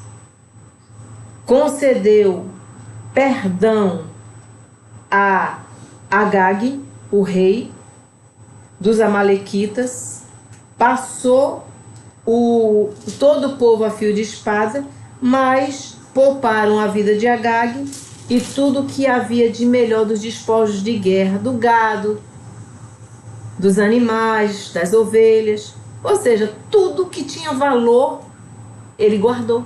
concedeu perdão a Agag, o rei dos amalequitas, passou todo o povo a fio de espada, mas pouparam a vida de Agag e tudo o que havia de melhor dos despojos de guerra, do gado, dos animais, das ovelhas, ou seja, tudo que tinha valor ele guardou,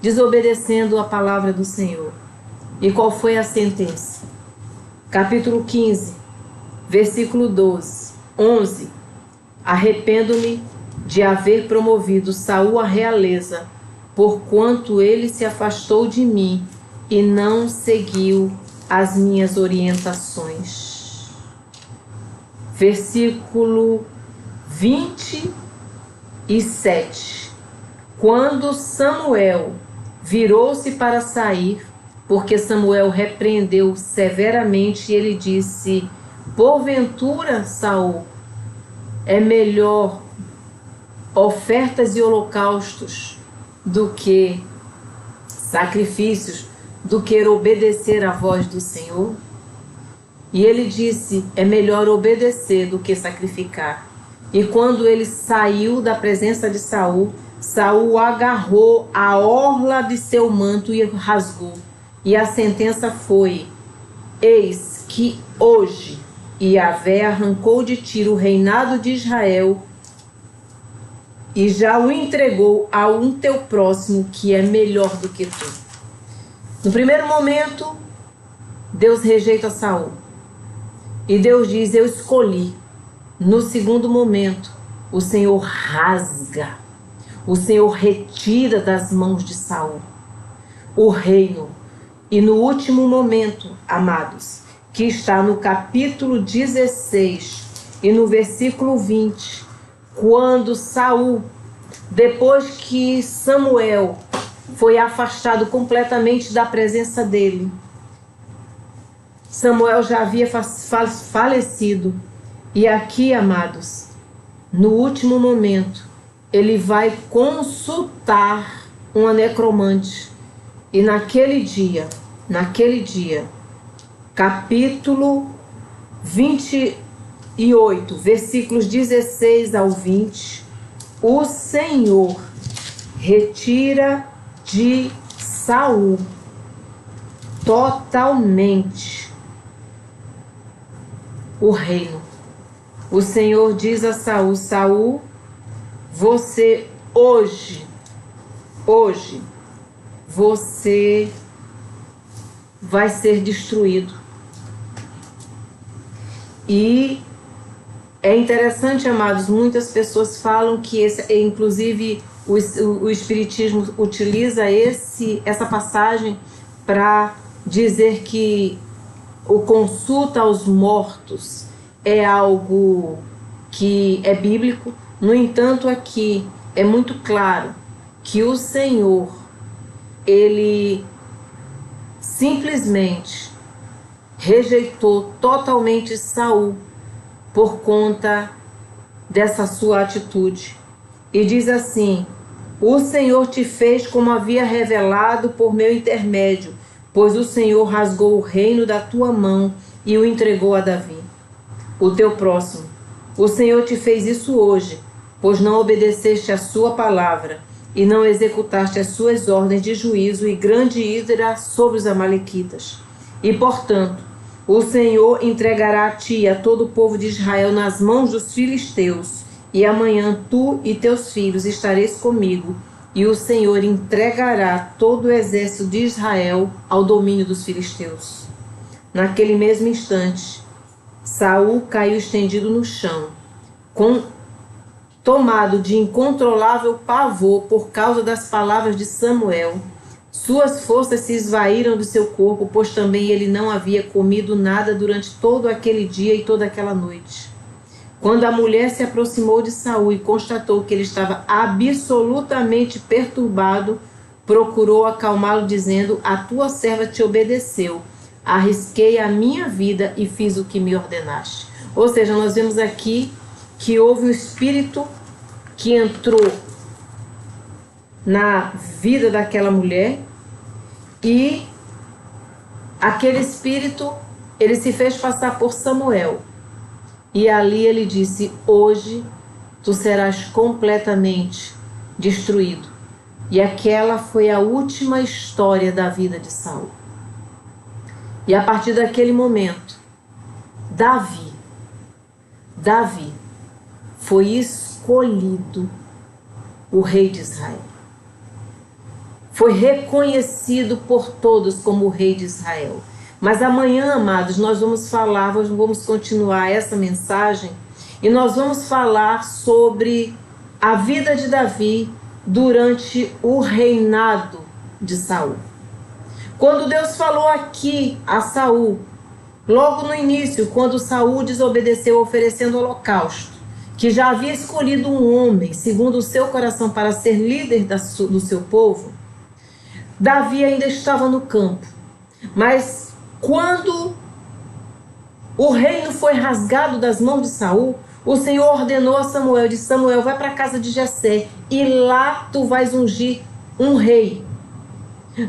desobedecendo a palavra do Senhor. E qual foi a sentença? Capítulo 15, versículo 11. Arrependo-me de haver promovido Saul à realeza, porquanto ele se afastou de mim e não seguiu as minhas orientações. Versículo 27. Quando Samuel virou-se para sair, porque Samuel repreendeu severamente, ele disse: porventura, Saul, é melhor ofertas e holocaustos do que sacrifícios, do que obedecer à voz do Senhor? E ele disse: é melhor obedecer do que sacrificar. E quando ele saiu da presença de Saul, Saul agarrou a orla de seu manto e rasgou. E a sentença foi: eis que hoje Yahvé arrancou de ti o reinado de Israel e já o entregou a um teu próximo que é melhor do que tu. No primeiro momento, Deus rejeita Saul. E Deus diz: eu escolhi. No segundo momento, o Senhor rasga. O Senhor retira das mãos de Saul o reino. E no último momento, amados, que está no capítulo 16 e no versículo 20, quando Saul, depois que Samuel foi afastado completamente da presença dele, Samuel já havia falecido. E aqui, amados, no último momento, ele vai consultar uma necromante. E naquele dia, capítulo 28, versículos 16 ao 20, o Senhor retira de Saul totalmente o reino. O Senhor diz a Saul: Saul, você hoje, você vai ser destruído. E é interessante, amados, muitas pessoas falam que inclusive o Espiritismo utiliza essa passagem para dizer que o consulta aos mortos é algo que é bíblico. No entanto, aqui é muito claro que o Senhor, ele simplesmente rejeitou totalmente Saul por conta dessa sua atitude. E diz assim: o Senhor te fez como havia revelado por meu intermédio, pois o Senhor rasgou o reino da tua mão e o entregou a Davi. o teu próximo. O Senhor te fez isso hoje, pois não obedeceste a sua palavra e não executaste as suas ordens de juízo, e grande ira sobre os amalequitas. E, portanto, o Senhor entregará a ti e a todo o povo de Israel nas mãos dos filisteus, e amanhã tu e teus filhos estareis comigo, e o Senhor entregará todo o exército de Israel ao domínio dos filisteus. Naquele mesmo instante, Saul caiu estendido no chão, tomado de incontrolável pavor por causa das palavras de Samuel. Suas forças se esvaíram do seu corpo, pois também ele não havia comido nada durante todo aquele dia e toda aquela noite. Quando a mulher se aproximou de Saul e constatou que ele estava absolutamente perturbado, procurou acalmá-lo, dizendo: a tua serva te obedeceu, arrisquei a minha vida e fiz o que me ordenaste. Ou seja, nós vemos aqui que houve um espírito que entrou na vida daquela mulher, e aquele espírito, ele se fez passar por Samuel, e ali ele disse: hoje tu serás completamente destruído. E aquela foi a última história da vida de Saul. E a partir daquele momento, Davi foi escolhido o rei de Israel. Foi reconhecido por todos como o rei de Israel. Mas amanhã, amados, nós vamos continuar essa mensagem, e nós vamos falar sobre a vida de Davi durante o reinado de Saul. Quando Deus falou aqui a Saul, logo no início, quando Saul desobedeceu oferecendo holocausto, que já havia escolhido um homem segundo o seu coração para ser líder do seu povo, Davi ainda estava no campo. Mas quando o reino foi rasgado das mãos de Saul, o Senhor ordenou a Samuel, disse: Samuel, vai para a casa de Jessé e lá tu vais ungir um rei.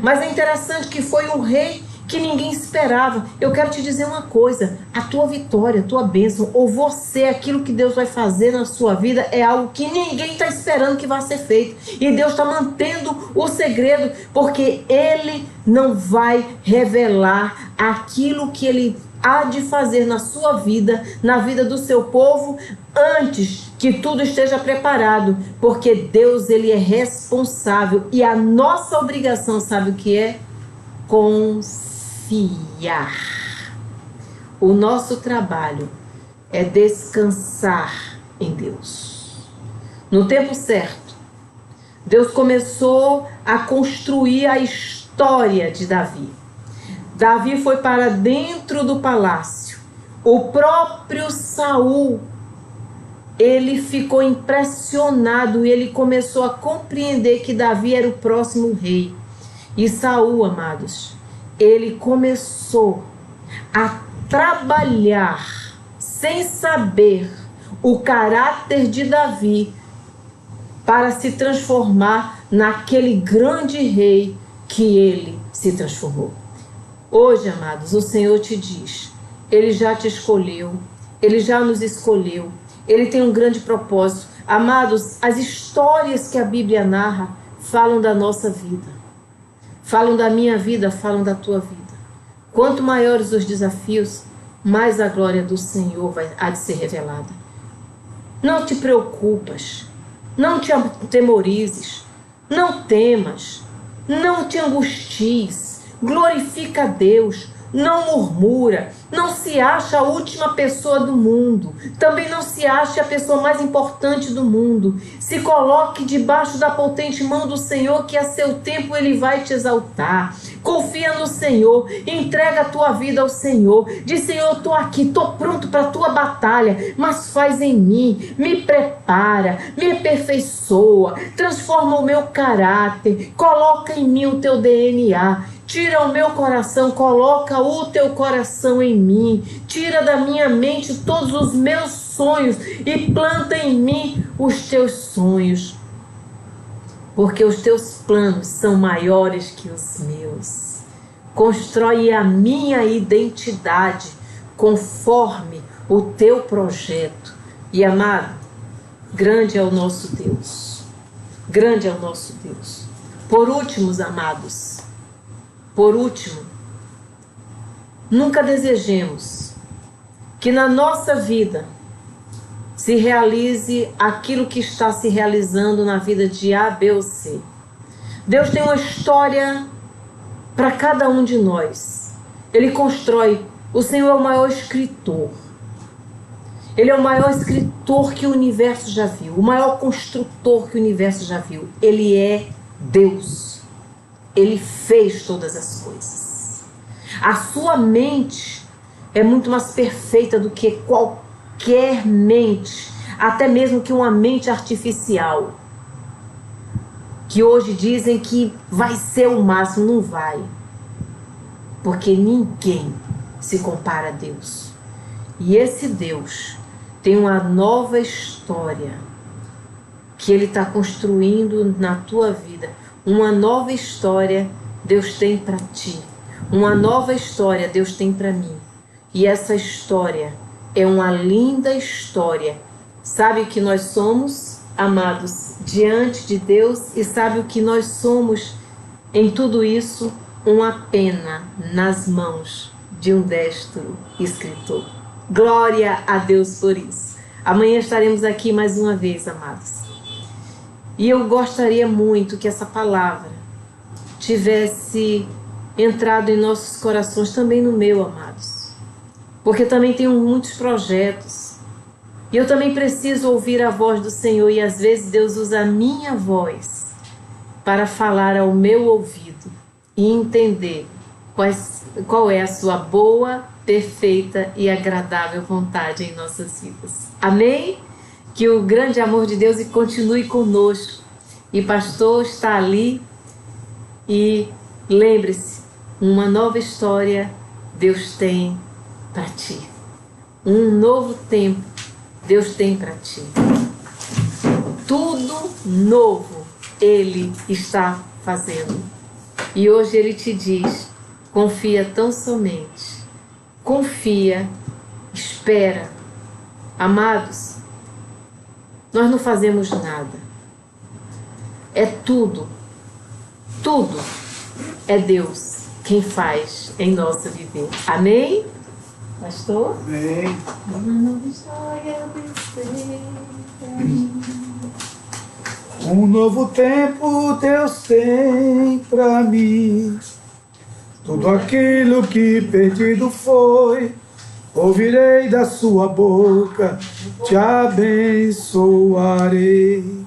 Mas é interessante que foi um rei que ninguém esperava. Eu quero te dizer uma coisa: a tua vitória, a tua bênção, ou você, aquilo que Deus vai fazer na sua vida, é algo que ninguém está esperando que vai ser feito. E Deus está mantendo o segredo, porque Ele não vai revelar aquilo que Ele há de fazer na sua vida, na vida do seu povo, antes que tudo esteja preparado, porque Deus, Ele é responsável, e a nossa obrigação, sabe o que é? Confiar. O nosso trabalho é descansar em Deus. No tempo certo, Deus começou a construir a história de Davi. Davi foi para dentro do palácio. O próprio Saul, ele ficou impressionado e ele começou a compreender que Davi era o próximo rei. E Saul, amados, ele começou a trabalhar sem saber o caráter de Davi para se transformar naquele grande rei que ele se transformou. Hoje, amados, o Senhor te diz: Ele já te escolheu, Ele já nos escolheu, Ele tem um grande propósito. Amados, as histórias que a Bíblia narra falam da nossa vida, falam da minha vida, falam da tua vida. Quanto maiores os desafios, mais a glória do Senhor há de ser revelada. Não te preocupas, não te atemorizes, não temas, não te angusties. Glorifica a Deus, não murmura, não se acha a última pessoa do mundo, também não se acha a pessoa mais importante do mundo. Se coloque debaixo da potente mão do Senhor, que a seu tempo Ele vai te exaltar. Confia no Senhor, entrega a tua vida ao Senhor. Diz: Senhor, eu estou aqui, estou pronto para a tua batalha, mas faz em mim, me prepara, me aperfeiçoa, transforma o meu caráter, coloca em mim o teu DNA. Tira o meu coração, coloca o teu coração em mim. Tira da minha mente todos os meus sonhos e planta em mim os teus sonhos. Porque os teus planos são maiores que os meus. Constrói a minha identidade conforme o teu projeto. E amado, grande é o nosso Deus. Grande é o nosso Deus. Por último, amados, por último, nunca desejemos que na nossa vida se realize aquilo que está se realizando na vida de A, B ou C. Deus tem uma história para cada um de nós. Ele constrói. O Senhor é o maior escritor. Ele é o maior escritor que o universo já viu. O maior construtor que o universo já viu. Ele é Deus. Ele fez todas as coisas. A sua mente é muito mais perfeita do que qualquer mente, até mesmo que uma mente artificial, que hoje dizem que vai ser o máximo. Não vai, porque ninguém se compara a Deus. E esse Deus tem uma nova história que Ele está construindo na tua vida. Uma nova história Deus tem para ti. Uma nova história Deus tem para mim. E essa história é uma linda história. Sabe o que nós somos, amados, diante de Deus? E sabe o que nós somos em tudo isso? Uma pena nas mãos de um destro escritor. Glória a Deus por isso. Amanhã estaremos aqui mais uma vez, amados. E eu gostaria muito que essa palavra tivesse entrado em nossos corações, também no meu, amados. Porque também tenho muitos projetos. E eu também preciso ouvir a voz do Senhor. E às vezes Deus usa a minha voz para falar ao meu ouvido e entender qual é a sua boa, perfeita e agradável vontade em nossas vidas. Amém? Que o grande amor de Deus continue conosco. E pastor está ali. E lembre-se, uma nova história Deus tem para ti. Um novo tempo Deus tem para ti. Tudo novo Ele está fazendo. E hoje Ele te diz: confia tão somente. Confia, espera. Amados, nós não fazemos nada. É tudo é Deus quem faz em nosso viver. Amém? Pastor? Amém. Uma nova história Deus tem pra mim. Um novo tempo Deus tem pra mim. Tudo aquilo que perdido foi, ouvirei da sua boca, te abençoarei.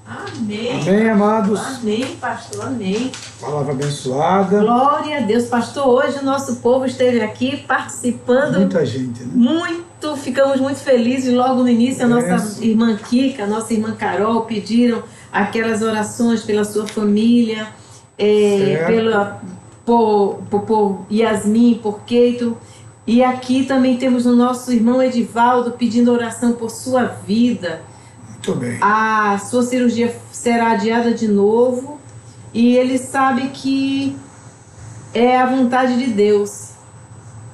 Amém. Amém, amados? Amém, pastor. Amém. Palavra abençoada. Glória a Deus. Pastor, hoje o nosso povo esteve aqui participando. Muita gente, né? Ficamos muito felizes. Logo no início, a nossa irmã Kika, a nossa irmã Carol pediram aquelas orações pela sua família, por Yasmin, por Keito. E aqui também temos o nosso irmão Edivaldo pedindo oração por sua vida. Muito bem. A sua cirurgia será adiada de novo e ele sabe que é a vontade de Deus.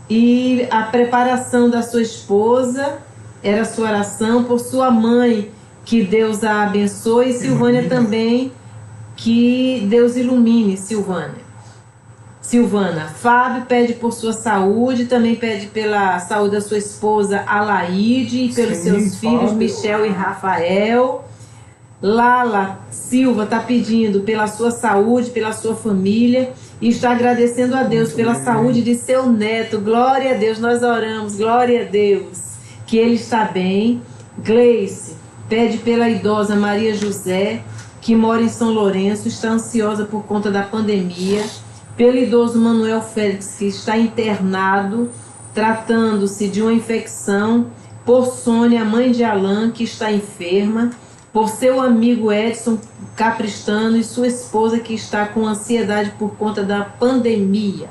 E a preparação da sua esposa era a sua oração por sua mãe, que Deus a abençoe, e Silvânia também, que Deus ilumine Silvana. Fábio pede por sua saúde, também pede pela saúde da sua esposa Alaide e pelos seus filhos Michel e Rafael. Lala Silva está pedindo pela sua saúde, pela sua família e está agradecendo a Deus pela saúde de seu neto. Glória a Deus, nós oramos, glória a Deus, que ele está bem. Gleice pede pela idosa Maria José, que mora em São Lourenço, está ansiosa por conta da pandemia. Pelo idoso Manuel Félix, que está internado, tratando-se de uma infecção. Por Sônia, mãe de Alain, que está enferma. Por seu amigo Edson Capristano e sua esposa, que está com ansiedade por conta da pandemia.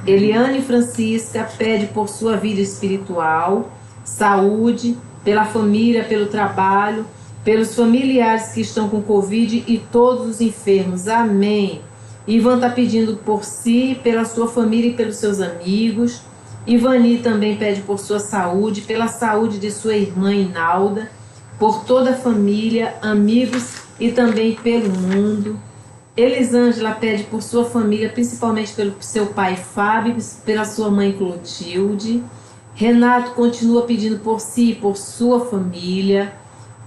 Eliane Francisca pede por sua vida espiritual, saúde, pela família, pelo trabalho, pelos familiares que estão com Covid e todos os enfermos. Amém. Ivan está pedindo por si, pela sua família e pelos seus amigos. Ivani também pede por sua saúde, pela saúde de sua irmã Inalda, por toda a família, amigos e também pelo mundo. Elisângela pede por sua família, principalmente pelo seu pai Fábio, pela sua mãe Clotilde. Renato continua pedindo por si e por sua família.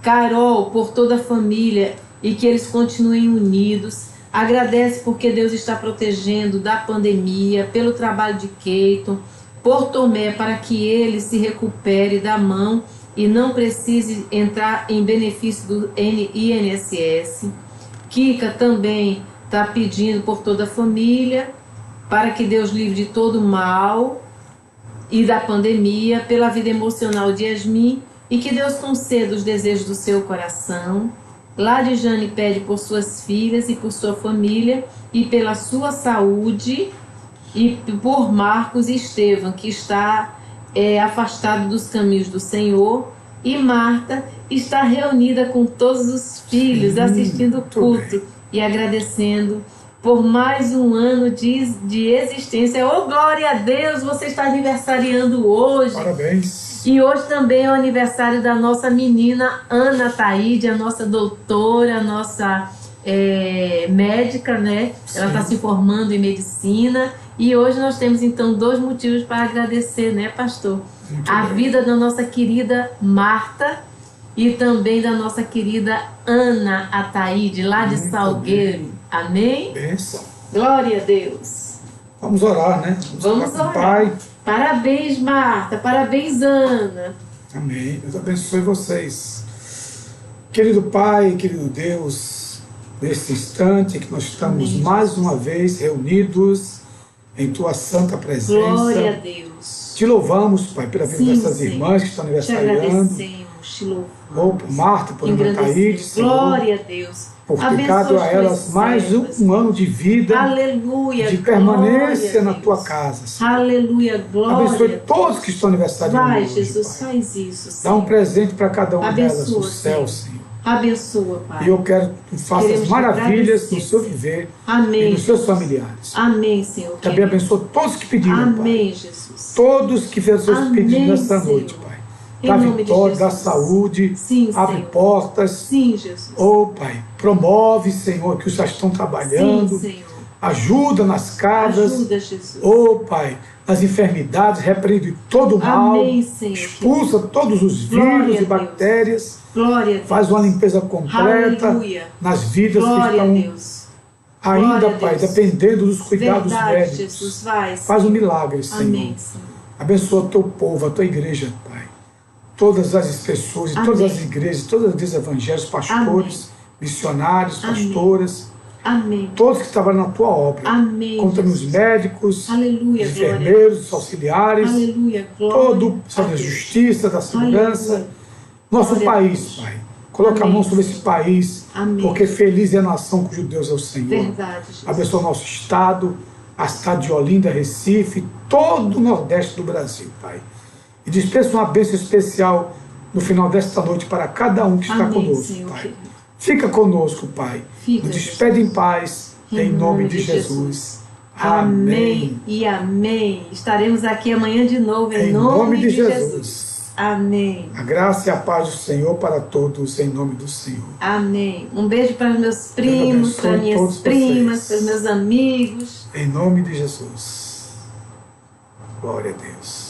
Carol, por toda a família e que eles continuem unidos. Agradece porque Deus está protegendo da pandemia, pelo trabalho de Keiton, por Tomé, para que ele se recupere da mão e não precise entrar em benefício do INSS. Kika também está pedindo por toda a família, para que Deus livre de todo mal e da pandemia, pela vida emocional de Yasmin, e que Deus conceda os desejos do seu coração. Ladijane pede por suas filhas e por sua família, e pela sua saúde, e por Marcos e Estevam, que está afastado dos caminhos do Senhor. E Marta está reunida com todos os filhos, assistindo o culto e agradecendo por mais um ano de existência. Oh, glória a Deus, você está aniversariando hoje. Parabéns. E hoje também é o aniversário da nossa menina Ana Taíde, a nossa doutora, a nossa médica, né? Ela está se formando em medicina. E hoje nós temos então 2 motivos para agradecer, né, pastor? Muito a bem. Vida da nossa querida Marta e também da nossa querida Ana Ataíde, lá de Muito Salgueiro. bem. Amém? Bênção. Glória a Deus. Vamos orar, né? Vamos com o orar. Pai. Parabéns, Marta. Parabéns, Ana. Amém. Deus abençoe vocês. Querido Pai, querido Deus, nesse instante que nós estamos Amém. mais uma vez reunidos em Tua santa presença. Glória a Deus. Te louvamos, Pai, pela vida Sim, dessas Senhor. irmãs que estão Te aniversariando. agradecemos, te louvamos. Ou por Marta, por Ana Taíde, Engrandecemos. Senhor, Glória a Deus. por ter Abençoe dado as a tuas elas mais servas. um ano de vida, Aleluia. de permanência Glória a na Deus. Tua casa, Senhor. Aleluia. Glória. Abençoe todos que estão aniversariando Vai, hoje, Jesus, Pai. faz isso. Dá Senhor. um presente para cada uma delas Abençoa, no céu, Senhor. Senhor. Abençoa, Pai. E eu quero que tu faças Queremos te maravilhas agradecer, no seu Senhor. viver Amém. e nos seus familiares. Amém, Senhor. Também querido. abençoa todos que pediram, Pai. Amém, Jesus. Todos que fizeram seus Amém, pedidos nesta Senhor. noite, Pai. Em Da nome de vitória, da Jesus. saúde, Sim, abre Senhor. portas. Sim, Jesus. Oh, Pai, promove, Senhor, que os já estão trabalhando. Sim, Senhor. Ajuda nas casas. Ajuda, Jesus. Oh, Pai, nas enfermidades, repreende todo o mal. Amém, Senhor. Expulsa todos os Glória vírus a e Deus. bactérias. Glória a Deus. Faz uma limpeza completa Aleluia. nas vidas que Glória a estão Deus. ainda, Glória a Pai, Deus. dependendo dos cuidados Verdade, médicos. Jesus. Vai, Faz um Senhor. milagre, Senhor. Amém, Senhor. Abençoa o teu povo, a tua igreja, Pai. Todas as pessoas, Amém. todas as igrejas, todas as igrejas evangélicas, pastores, missionários, Amém. pastoras, Amém. todos que trabalham na tua obra. Amém. Conta nos Jesus. médicos, Aleluia. os Glória a enfermeiros, Deus. os auxiliares, Aleluia. Glória todo a da Deus. justiça, da segurança. Aleluia. Nosso Glória a país, Deus. Pai. Coloca Amém. a mão sobre esse país, Amém. porque feliz é a nação cujo Deus é o Senhor. Verdade, Jesus. Abençoa o nosso estado, a cidade de Olinda, Recife, todo o Nordeste do Brasil, Pai. E dispensa uma bênção especial no final desta noite para cada um que está Amém, conosco, Senhor, Pai. querido. Fica conosco, Pai. Fica, Nos despede em paz, em nome de Jesus. Amém e amém. Estaremos aqui amanhã de novo, em nome de Jesus. Amém. A graça e a paz do Senhor para todos, em nome do Senhor. Amém. Um beijo para os meus primos, abençoe para minhas todos primas, vocês. para os meus amigos. Em nome de Jesus. Glória a Deus.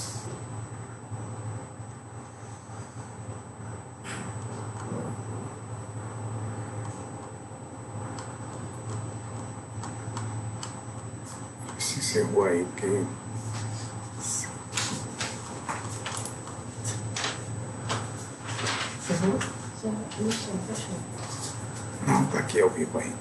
Se encerrou aí, porque... Não, está aqui ao vivo ainda.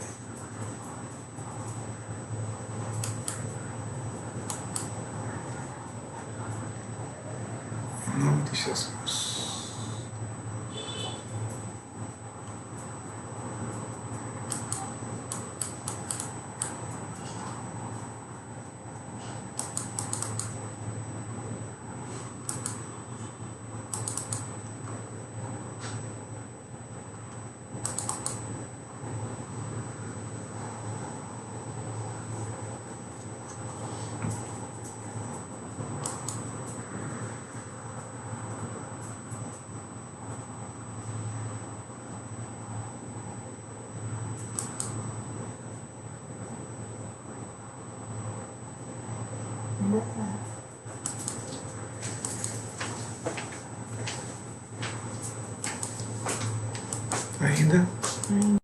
Em nome de Jesus. Ainda. Ainda.